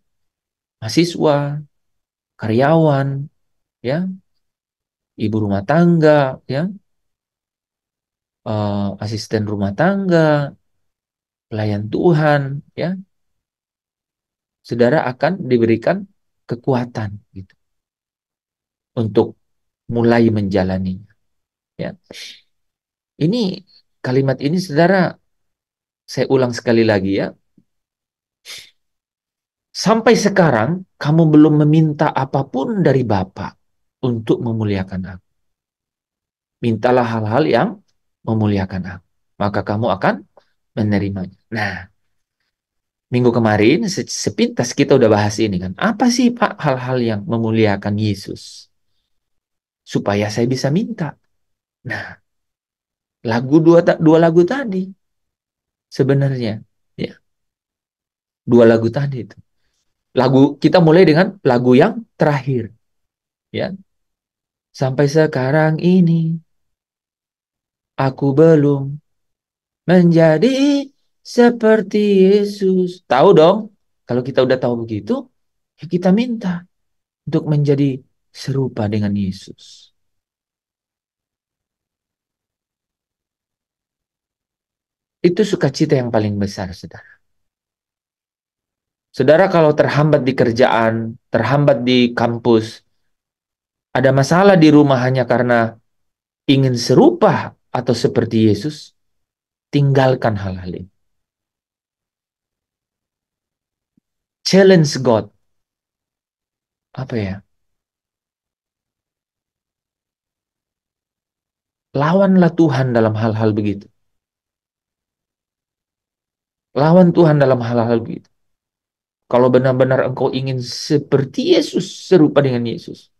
mahasiswa, karyawan, ya, ibu rumah tangga, ya, asisten rumah tangga, pelayan Tuhan, ya, saudara akan diberikan kekuatan gitu untuk mulai menjalaninya. Ya, ini kalimat ini saudara, saya ulang sekali lagi ya. Sampai sekarang kamu belum meminta apapun dari Bapa untuk memuliakan aku. Mintalah hal-hal yang memuliakan aku, maka kamu akan menerimanya. Nah, minggu kemarin sepintas kita udah bahas ini kan. Apa sih Pak hal-hal yang memuliakan Yesus? Supaya saya bisa minta. Nah, dua lagu tadi sebenarnya ya, dua lagu tadi itu. Lagu kita mulai dengan lagu yang terakhir ya. Sampai sekarang ini aku belum menjadi seperti Yesus. Tahu dong, kalau kita udah tahu begitu, ya kita minta untuk menjadi serupa dengan Yesus. Itu sukacita yang paling besar, saudara. Saudara kalau terhambat di kerjaan, terhambat di kampus, ada masalah di rumah hanya karena ingin serupa atau seperti Yesus, tinggalkan hal-hal ini. Challenge God. Apa ya? Lawanlah Tuhan dalam hal-hal begitu. Lawan Tuhan dalam hal-hal begitu. Kalau benar-benar engkau ingin seperti Yesus, serupa dengan Yesus.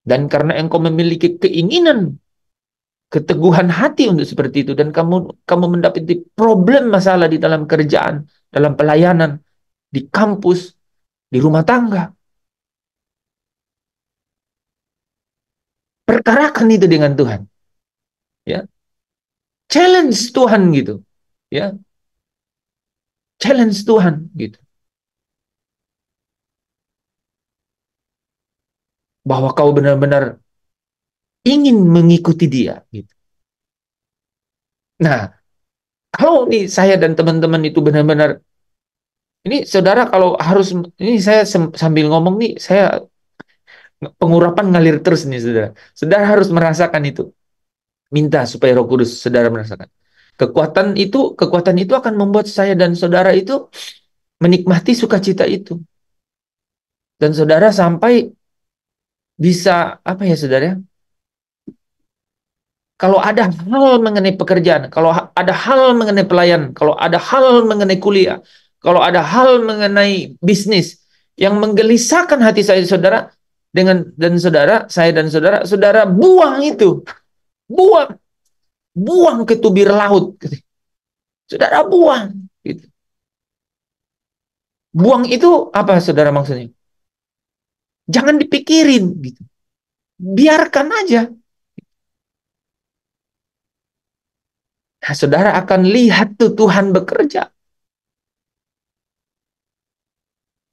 Dan karena engkau memiliki keinginan, keteguhan hati untuk seperti itu, dan kamu mendapati problem masalah di dalam kerjaan, dalam pelayanan, di kampus, di rumah tangga, perkarakan itu dengan Tuhan. Ya, challenge Tuhan gitu. Ya, challenge Tuhan gitu. Bahwa kau benar-benar ingin mengikuti dia gitu. Nah, kalau nih saya dan teman-teman itu benar-benar, ini saudara kalau harus, ini saya sambil ngomong nih, saya pengurapan ngalir terus nih saudara. Saudara harus merasakan itu. Minta supaya Roh Kudus saudara merasakan. Kekuatan itu akan membuat saya dan saudara itu menikmati sukacita itu. Dan saudara sampai bisa, apa ya saudara? kalau ada hal mengenai pekerjaan, kalau ada hal mengenai pelayanan, kalau ada hal mengenai kuliah, kalau ada hal mengenai bisnis yang menggelisahkan hati saya, saudara, saya dan saudara, saudara buang itu, buang, buang ke tubir laut, saudara buang. Gitu. Buang itu apa, saudara, maksudnya? Jangan dipikirin, gitu. Biarkan aja. Nah, saudara akan lihat tuh Tuhan bekerja.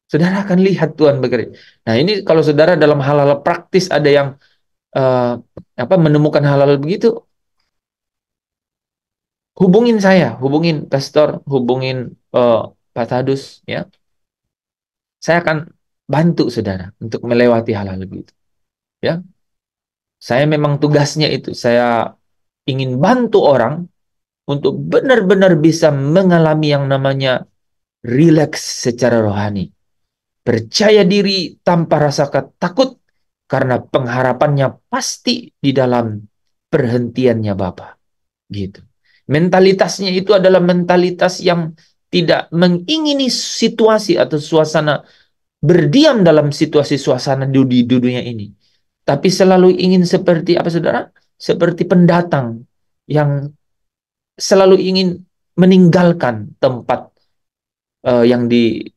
Saudara akan lihat Tuhan bekerja. Nah, ini kalau saudara dalam hal-hal praktis ada yang menemukan hal-hal begitu, hubungin saya, hubungin pastor, hubungin Pak Tadus, ya. Saya akan bantu saudara untuk melewati hal-hal begitu, ya. Saya memang tugasnya itu, saya ingin bantu orang untuk benar-benar bisa mengalami yang namanya rileks secara rohani. Percaya diri tanpa rasa takut karena pengharapannya pasti di dalam perhentiannya Bapa. Gitu. Mentalitasnya itu adalah mentalitas yang tidak mengingini situasi atau suasana, berdiam dalam situasi suasana di dunia ini. Tapi selalu ingin seperti apa, saudara? Seperti pendatang yang selalu ingin meninggalkan tempat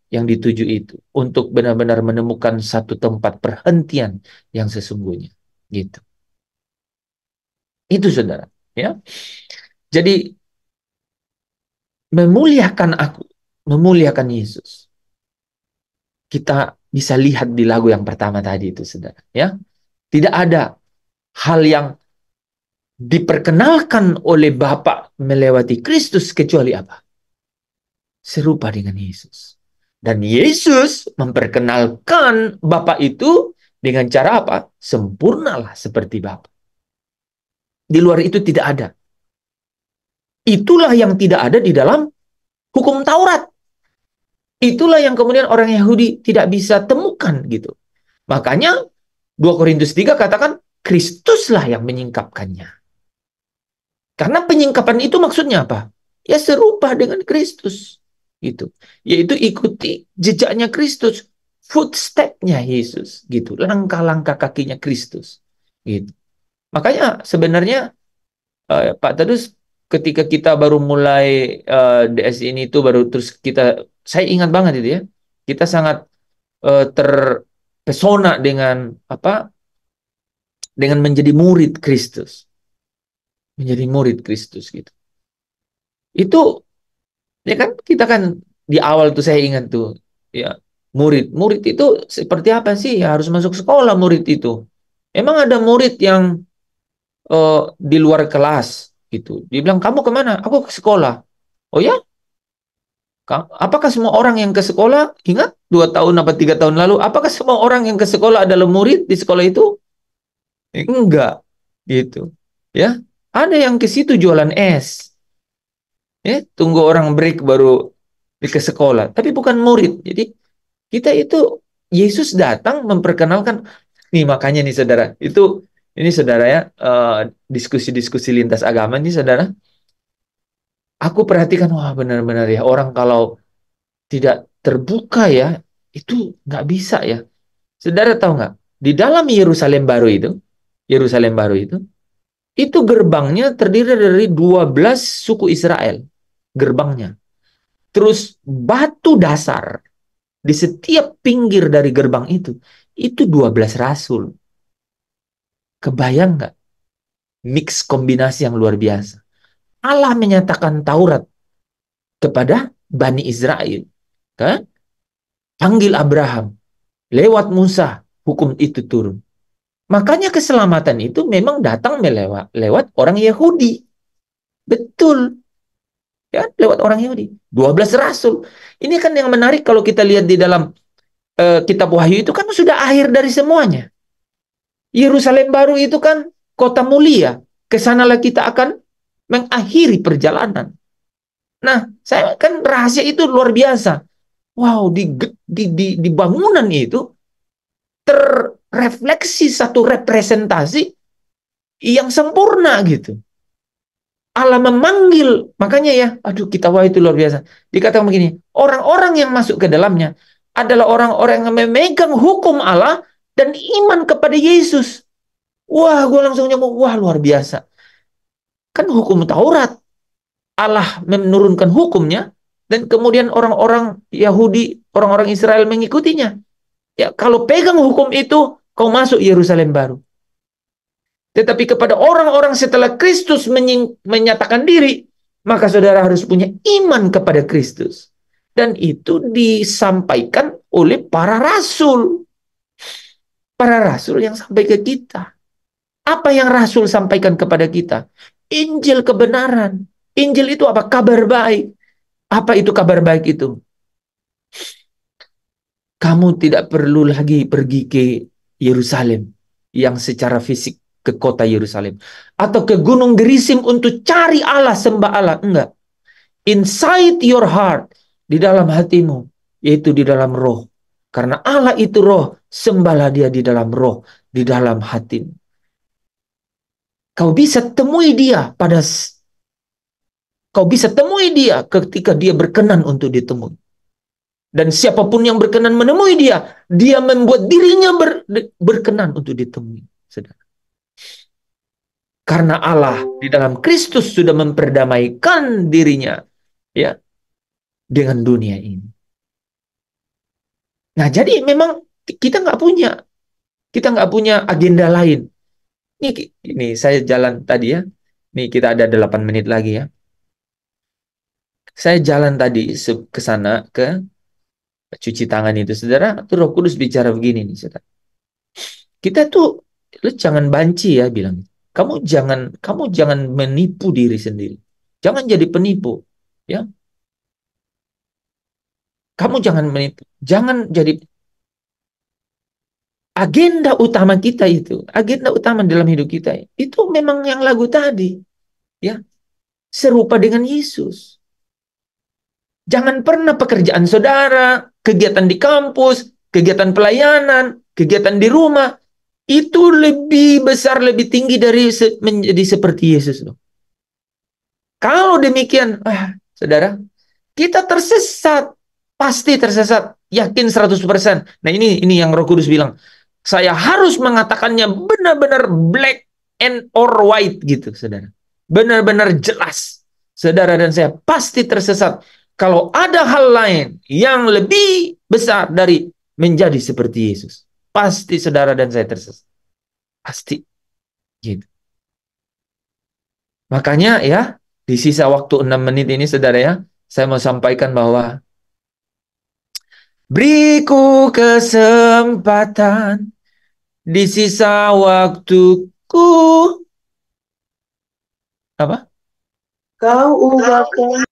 yang dituju itu untuk benar-benar menemukan satu tempat perhentian yang sesungguhnya. Gitu. Itu, saudara. Ya. Jadi memuliakan aku, memuliakan Yesus. Kita bisa lihat di lagu yang pertama tadi itu, saudara. Ya. Tidak ada hal yang diperkenalkan oleh Bapa melewati Kristus kecuali apa? Serupa dengan Yesus. Dan Yesus memperkenalkan Bapa itu dengan cara apa? Sempurnalah seperti Bapa. Di luar itu tidak ada. Itulah yang tidak ada di dalam hukum Taurat. Itulah yang kemudian orang Yahudi tidak bisa temukan gitu. Makanya 2 Korintus 3 katakan Kristuslah yang menyingkapkannya. Karena penyingkapan itu maksudnya apa? Ya serupa dengan Kristus. Gitu. Yaitu ikuti jejaknya Kristus, footstep-nya Yesus, gitu. Langkah-langkah kakinya Kristus. Gitu. Makanya sebenarnya Pak Tadus, ketika kita baru mulai DS ini itu baru terus saya ingat banget itu ya. Kita sangat terpesona dengan dengan menjadi murid Kristus. Menjadi murid Kristus gitu. Itu ya kan, kita kan di awal tuh saya ingat tuh ya, murid itu seperti apa sih? Ya, harus masuk sekolah murid itu. Emang ada murid yang di luar kelas gitu. Dia bilang, kamu kemana? Aku ke sekolah. Oh ya? Apakah semua orang yang ke sekolah, ingat 2 tahun apa 3 tahun lalu, apakah semua orang yang ke sekolah adalah murid di sekolah itu? Enggak, gitu. Ya, ada yang ke situ jualan es. Ya, tunggu orang break baru ke sekolah. Tapi bukan murid. Jadi kita itu, Yesus datang memperkenalkan. Nih makanya nih saudara, ini saudara ya, diskusi-diskusi lintas agama nih saudara. Aku perhatikan, wah benar-benar ya, orang kalau tidak terbuka ya, itu nggak bisa ya. Saudara tahu nggak? Di dalam Yerusalem baru itu gerbangnya terdiri dari 12 suku Israel. Gerbangnya. Terus batu dasar di setiap pinggir dari gerbang itu 12 rasul. Kebayang nggak? Mix kombinasi yang luar biasa. Allah menyatakan Taurat kepada Bani Israel. Kan? Panggil Abraham. Lewat Musa, hukum itu turun. Makanya keselamatan itu memang datang lewat orang Yahudi. Betul. Ya, lewat orang Yahudi. 12 rasul. Ini kan yang menarik kalau kita lihat di dalam kitab Wahyu itu kan sudah akhir dari semuanya. Yerusalem baru itu kan kota mulia. Kesanalah kita akan mengakhiri perjalanan. Nah, saya kan rahasia itu luar biasa. Wow, di bangunan itu terrefleksi satu representasi yang sempurna gitu. Allah memanggil, makanya ya, aduh kita wah itu luar biasa. Dikatakan begini, orang-orang yang masuk ke dalamnya adalah orang-orang yang memegang hukum Allah dan iman kepada Yesus. Wah, gue langsung nyambung, wah luar biasa. Kan hukum Taurat, Allah menurunkan hukumnya, dan kemudian orang-orang Yahudi, orang-orang Israel mengikutinya. Ya, kalau pegang hukum itu, kau masuk Yerusalem baru. Tetapi kepada orang-orang setelah Kristus menyatakan diri, maka saudara harus punya iman kepada Kristus. Dan itu disampaikan oleh para rasul. Para rasul yang sampai ke kita. Apa yang rasul sampaikan kepada kita? Injil kebenaran. Injil itu apa? Kabar baik. Apa itu kabar baik itu? Kamu tidak perlu lagi pergi ke Yerusalem yang secara fisik ke kota Yerusalem atau ke Gunung Gerizim untuk cari Allah, sembah Allah. Enggak. Inside your heart, di dalam hatimu, yaitu di dalam roh. Karena Allah itu roh, sembahlah dia di dalam roh, di dalam hatimu. Kau bisa temui dia ketika dia berkenan untuk ditemui. Dan siapapun yang berkenan menemui dia, dia membuat dirinya berkenan untuk ditemui. Saudara. Karena Allah di dalam Kristus sudah memperdamaikan dirinya, ya, dengan dunia ini. Nah, jadi memang kita nggak punya agenda lain. Ini saya jalan tadi ya. Nih kita ada 8 menit lagi ya. Saya jalan tadi ke sana ke cuci tangan itu, saudara. Tuh Roh Kudus bicara begini nih, saudara. Kita tuh, lu jangan banci ya, bilang. Kamu jangan menipu diri sendiri. Jangan jadi penipu, ya. Kamu jangan menipu. Jangan jadi agenda utama kita itu, agenda utama dalam hidup kita itu memang yang lagu tadi, ya. Serupa dengan Yesus. Jangan pernah pekerjaan saudara, kegiatan di kampus, kegiatan pelayanan, kegiatan di rumah, itu lebih besar, lebih tinggi dari menjadi seperti Yesus. Kalau demikian, saudara, kita tersesat. Pasti tersesat. Yakin 100%. Nah ini yang Roh Kudus bilang. Saya harus mengatakannya benar-benar black and or white gitu, saudara. Benar-benar jelas. Saudara dan saya pasti tersesat. Kalau ada hal lain yang lebih besar dari menjadi seperti Yesus, pasti saudara dan saya tersesat. Pasti. Gitu. Makanya ya, di sisa waktu 6 menit ini saudara ya, saya mau sampaikan bahwa beriku kesempatan di sisa waktuku. Apa? Kau ubahkan.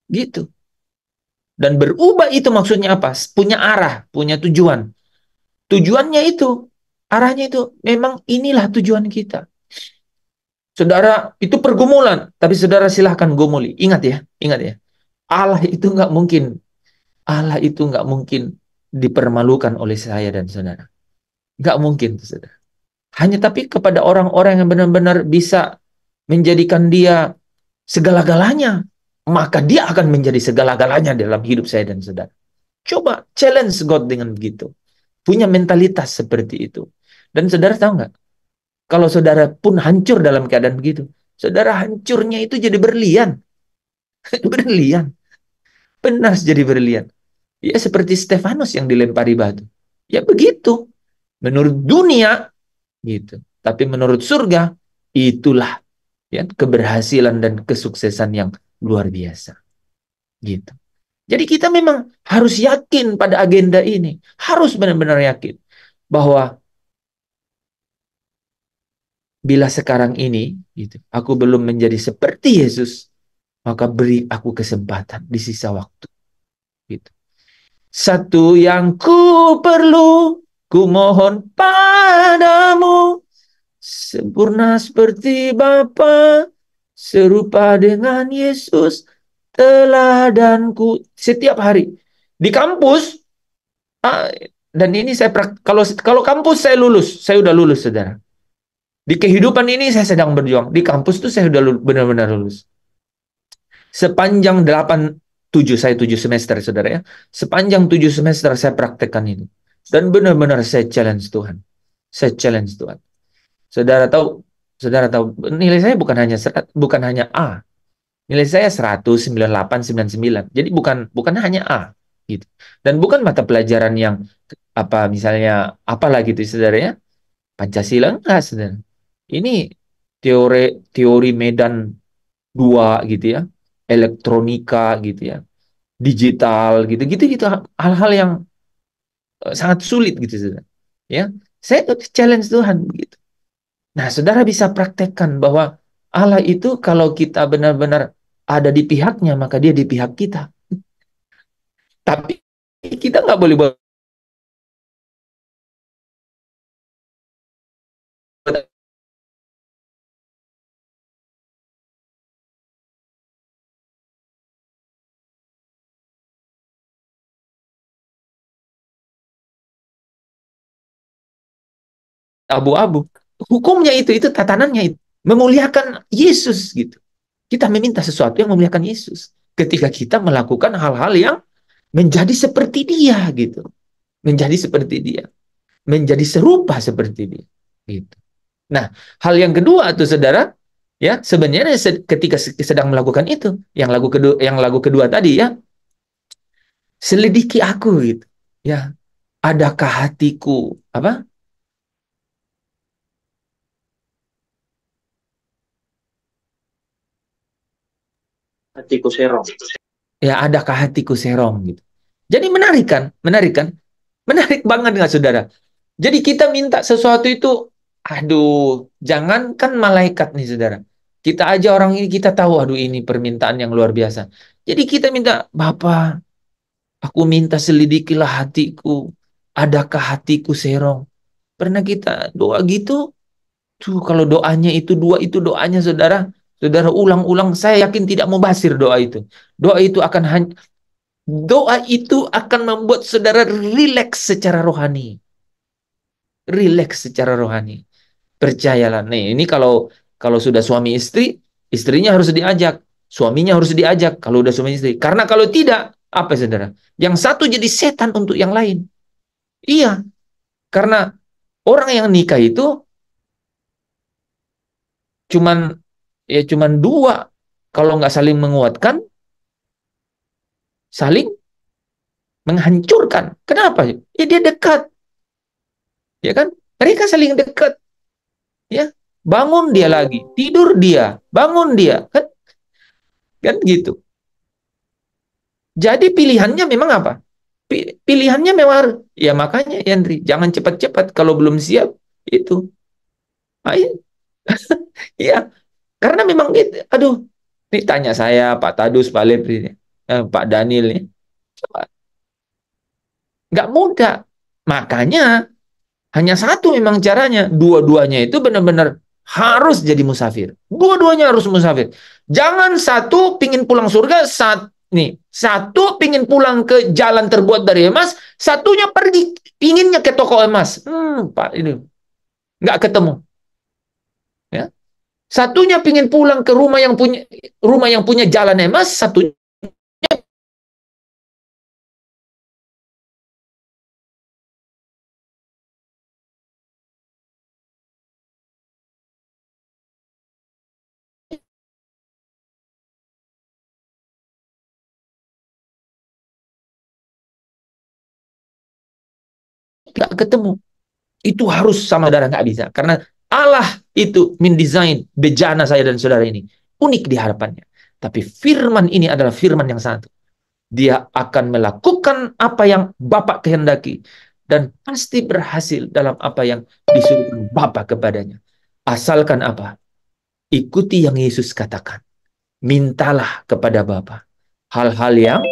Gitu. Dan berubah itu maksudnya apa? Punya arah, punya tujuan. Tujuannya itu, arahnya itu, memang inilah tujuan kita. Saudara, itu pergumulan, tapi saudara silahkan gumuli. Ingat ya. Allah itu nggak mungkin dipermalukan oleh saya dan saudara. Nggak mungkin, saudara. Hanya tapi kepada orang-orang yang benar-benar bisa menjadikan dia segala-galanya, maka dia akan menjadi segala-galanya dalam hidup saya dan saudara. Coba challenge God dengan begitu. Punya mentalitas seperti itu. Dan saudara tahu nggak? Kalau saudara pun hancur dalam keadaan begitu, saudara hancurnya itu jadi berlian. Berlian. Benar jadi berlian. Ya seperti Stefanus yang dilempari batu. Ya begitu. Menurut dunia, gitu. Tapi menurut surga, itulah ya keberhasilan dan kesuksesan yang luar biasa. Gitu. Jadi kita memang harus yakin pada agenda ini. Harus benar-benar yakin bahwa bila sekarang ini gitu, aku belum menjadi seperti Yesus, maka beri aku kesempatan di sisa waktu. Gitu. Satu yang ku perlu, ku mohon padamu, sempurna seperti Bapa, serupa dengan Yesus, teladanku. Setiap hari di kampus, Dan ini saya kalau kampus saya lulus, saya udah lulus, saudara. Di kehidupan ini saya sedang berjuang. Di kampus tuh saya udah benar-benar lulus. Sepanjang 7 saya 7 semester, saudara ya. Sepanjang 7 semester saya praktekkan ini. Dan benar-benar saya challenge Tuhan. Saya challenge Tuhan. Saudara tahu nilai saya bukan hanya A. Nilai saya 100, 98, 99. Jadi bukan hanya A gitu. Dan bukan mata pelajaran yang misalnya apalah gitu, saudara ya. Pancasila enggak, saudara. Ini teori medan 2 gitu ya. Elektronika gitu ya. Digital gitu-gitu gitu, hal-hal yang sangat sulit gitu, saudara. Ya. Saya challenge Tuhan begitu. Nah, saudara bisa praktekkan bahwa Allah itu kalau kita benar-benar ada di pihaknya, maka dia di pihak kita. Tapi kita nggak boleh buat abu-abu. Hukumnya itu tatanannya itu. Memuliakan Yesus gitu. Kita meminta sesuatu yang memuliakan Yesus. Ketika kita melakukan hal-hal yang menjadi seperti dia gitu. Menjadi seperti dia. Menjadi serupa seperti dia. Gitu. Nah, hal yang kedua tuh, saudara, ya, sebenarnya ketika sedang melakukan itu, yang lagu kedua tadi ya, selidiki aku gitu. Ya, adakah hatiku
Hatiku serong.
Ya, adakah hatiku serong gitu. Jadi menarik kan? Menarik kan? Menarik banget nggak, saudara? Jadi kita minta sesuatu itu, aduh, jangankan malaikat nih, saudara. Kita aja orang ini kita tahu, aduh ini permintaan yang luar biasa. Jadi kita minta, Bapa, aku minta selidikilah hatiku. Adakah hatiku serong? Pernah kita doa gitu? Tuh, kalau doanya itu dua, itu doanya, saudara. Saudara ulang-ulang, saya yakin tidak mau basir doa itu. Doa itu akan doa itu akan membuat saudara rileks secara rohani. Rileks secara rohani. Percayalah. Nih, ini kalau kalau sudah suami istri, istrinya harus diajak, suaminya harus diajak kalau udah suami istri. Karena kalau tidak, apa, saudara? Yang satu jadi setan untuk yang lain. Iya, karena orang yang nikah itu cuman cuman dua, kalau nggak saling menguatkan, saling menghancurkan. Kenapa? Ya dia dekat, ya kan? Mereka saling dekat, ya. Bangun dia lagi, tidur dia, bangun dia, kan gitu. Jadi pilihannya memang apa? Pilihannya memang, ya makanya Yandri, jangan cepat-cepat kalau belum siap itu. Ayo, ya, karena memang gitu. Aduh, ini tanya saya, Pak Tadus, Pak Lepri, Pak Daniel, nih. Coba, nggak mudah. Makanya hanya satu memang caranya. Dua-duanya itu benar-benar harus jadi musafir. Dua-duanya harus musafir. Jangan satu pingin pulang surga, satu pingin pulang ke jalan terbuat dari emas, satunya pergi pinginnya ke toko emas. Pak, ini nggak ketemu. Ya. Satunya pingin pulang ke rumah yang punya jalan emas, satunya nggak ketemu. Itu harus sama saudara, nggak bisa. Karena Allah itu mendesain bejana saya dan saudara ini. Unik di harapannya. Tapi firman ini adalah firman yang satu. Dia akan melakukan apa yang Bapak kehendaki. Dan pasti berhasil dalam apa yang disuruh Bapak kepadanya. Asalkan apa? Ikuti yang Yesus katakan. Mintalah kepada Bapa hal-hal yang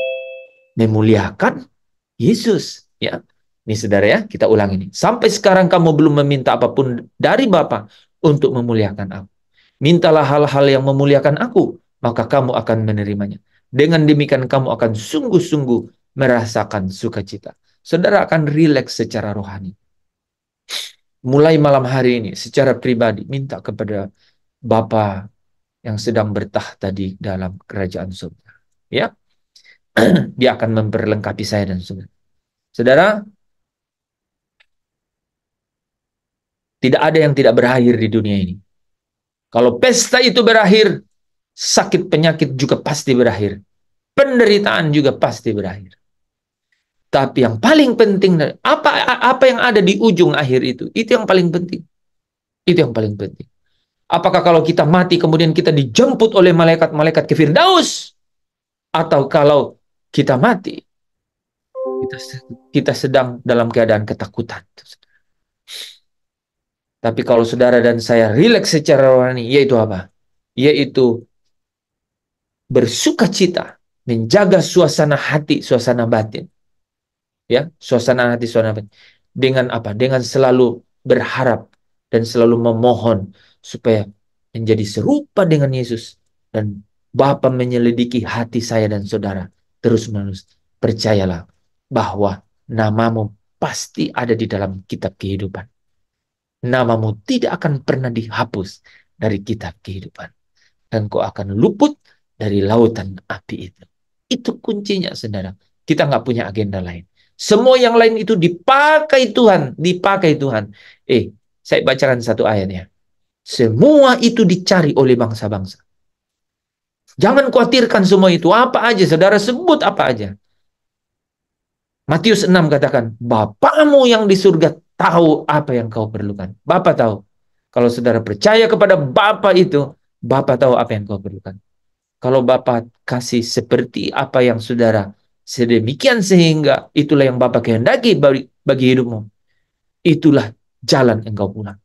memuliakan Yesus, ya. Ini saudara ya, kita ulang ini. Sampai sekarang kamu belum meminta apapun dari Bapa untuk memuliakan aku. Mintalah hal-hal yang memuliakan aku, maka kamu akan menerimanya. Dengan demikian kamu akan sungguh-sungguh merasakan sukacita. saudara akan rileks secara rohani. Mulai malam hari ini, secara pribadi, minta kepada Bapa yang sedang bertahta di dalam kerajaan surga. Ya, Dia akan memperlengkapi saya dan saudara. Saudara, tidak ada yang tidak berakhir di dunia ini. Kalau pesta itu berakhir, sakit penyakit juga pasti berakhir. Penderitaan juga pasti berakhir. Tapi yang paling penting, apa yang ada di ujung akhir itu yang paling penting. Itu yang paling penting. Apakah kalau kita mati kemudian kita dijemput oleh malaikat-malaikat ke Firdaus? Atau kalau kita mati, kita sedang dalam keadaan ketakutan. Tapi kalau saudara dan saya rileks secara rohani, yaitu apa? Yaitu bersuka cita, menjaga suasana hati, suasana batin. Ya, suasana hati, suasana batin. Dengan apa? Dengan selalu berharap dan selalu memohon supaya menjadi serupa dengan Yesus, dan Bapa menyelidiki hati saya dan saudara terus-menerus. Percayalah bahwa namamu pasti ada di dalam kitab kehidupan. Namamu tidak akan pernah dihapus dari kitab kehidupan. Dan kau akan luput dari lautan api itu. Itu kuncinya, saudara. Kita nggak punya agenda lain. Semua yang lain itu dipakai Tuhan. Dipakai Tuhan. Saya bacakan satu ayatnya. Semua itu dicari oleh bangsa-bangsa. Jangan khawatirkan semua itu. Apa aja, saudara, sebut apa aja. Matius 6 katakan, Bapamu yang di surga tahu apa yang kau perlukan. Bapa tahu. Kalau saudara percaya kepada Bapa itu, Bapa tahu apa yang kau perlukan. Kalau Bapa kasih seperti apa yang saudara, sedemikian sehingga itulah yang Bapa kehendaki bagi hidupmu. Itulah jalan engkau pulang.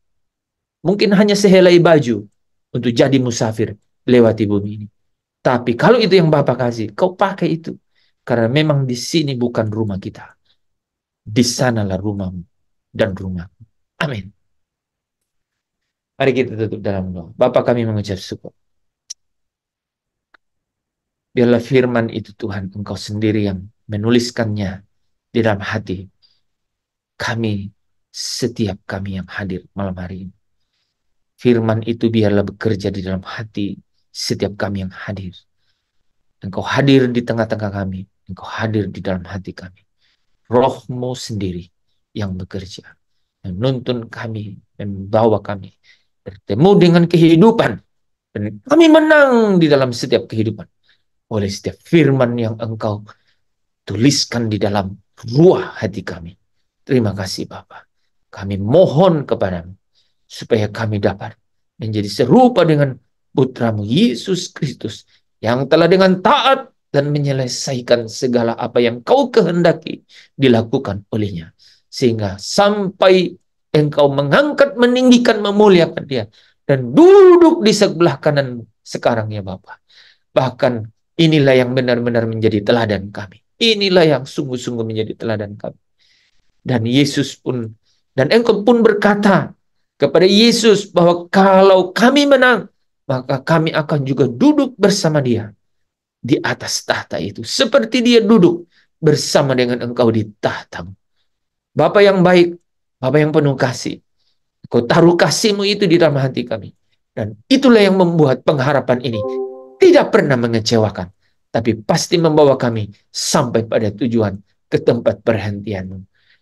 Mungkin hanya sehelai baju untuk jadi musafir lewati bumi ini. Tapi kalau itu yang Bapa kasih, kau pakai itu. Karena memang di sini bukan rumah kita. Di sanalah rumahmu dan rumahku. Amin. Mari kita tutup dalam doa. Bapa, kami mengucap syukur. Biarlah firman itu Tuhan, Engkau sendiri yang menuliskannya di dalam hati kami, setiap kami yang hadir malam hari ini. Firman itu biarlah bekerja di dalam hati setiap kami yang hadir. Engkau hadir di tengah-tengah kami. Engkau hadir di dalam hati kami. Roh-Mu sendiri yang bekerja, menuntun kami, membawa kami bertemu dengan kehidupan. Dan kami menang di dalam setiap kehidupan oleh setiap firman yang Engkau tuliskan di dalam ruah hati kami. Terima kasih Bapa. Kami mohon kepadamu supaya kami dapat menjadi serupa dengan Putra-Mu Yesus Kristus yang telah dengan taat dan menyelesaikan segala apa yang Kau kehendaki dilakukan olehnya. Sehingga sampai Engkau mengangkat, meninggikan, memuliakan Dia dan duduk di sebelah kanan sekarang ya Bapa. Bahkan inilah yang benar-benar menjadi teladan kami. Inilah yang sungguh-sungguh menjadi teladan kami. Dan Yesus pun, dan Engkau pun berkata kepada Yesus bahwa kalau kami menang, maka kami akan juga duduk bersama Dia di atas tahta itu. Seperti Dia duduk bersama dengan Engkau di tahta. Bapa yang baik, Bapa yang penuh kasih, Kau taruh kasih-Mu itu di dalam hati kami. Dan itulah yang membuat pengharapan ini tidak pernah mengecewakan, tapi pasti membawa kami sampai pada tujuan, ke tempat perhentian-Mu.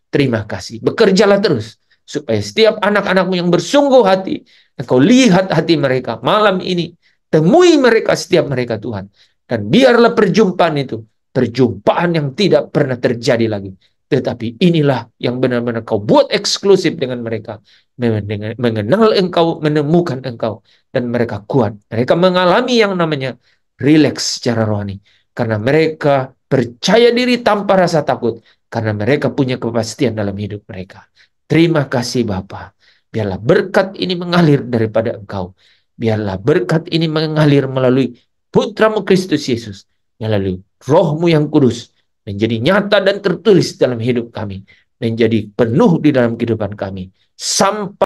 Terima kasih. Bekerjalah terus, supaya setiap anak-anak-Mu yang bersungguh hati, Engkau lihat hati mereka malam ini. Temui mereka, setiap mereka Tuhan. Dan biarlah perjumpaan itu, perjumpaan yang tidak pernah terjadi lagi. Tetapi inilah yang benar-benar Kau buat eksklusif dengan mereka. Mengenal Engkau, menemukan Engkau. Dan mereka kuat. Mereka mengalami yang namanya rileks secara rohani. Karena mereka percaya diri tanpa rasa takut. Karena mereka punya kepastian dalam hidup mereka. Terima kasih Bapa. Biarlah berkat ini mengalir daripada Engkau. Biarlah berkat ini mengalir melalui Putra-Mu Kristus Yesus. Melalui Roh-Mu yang kudus. Menjadi nyata dan tertulis dalam hidup kami. Menjadi penuh di dalam kehidupan kami. Sampai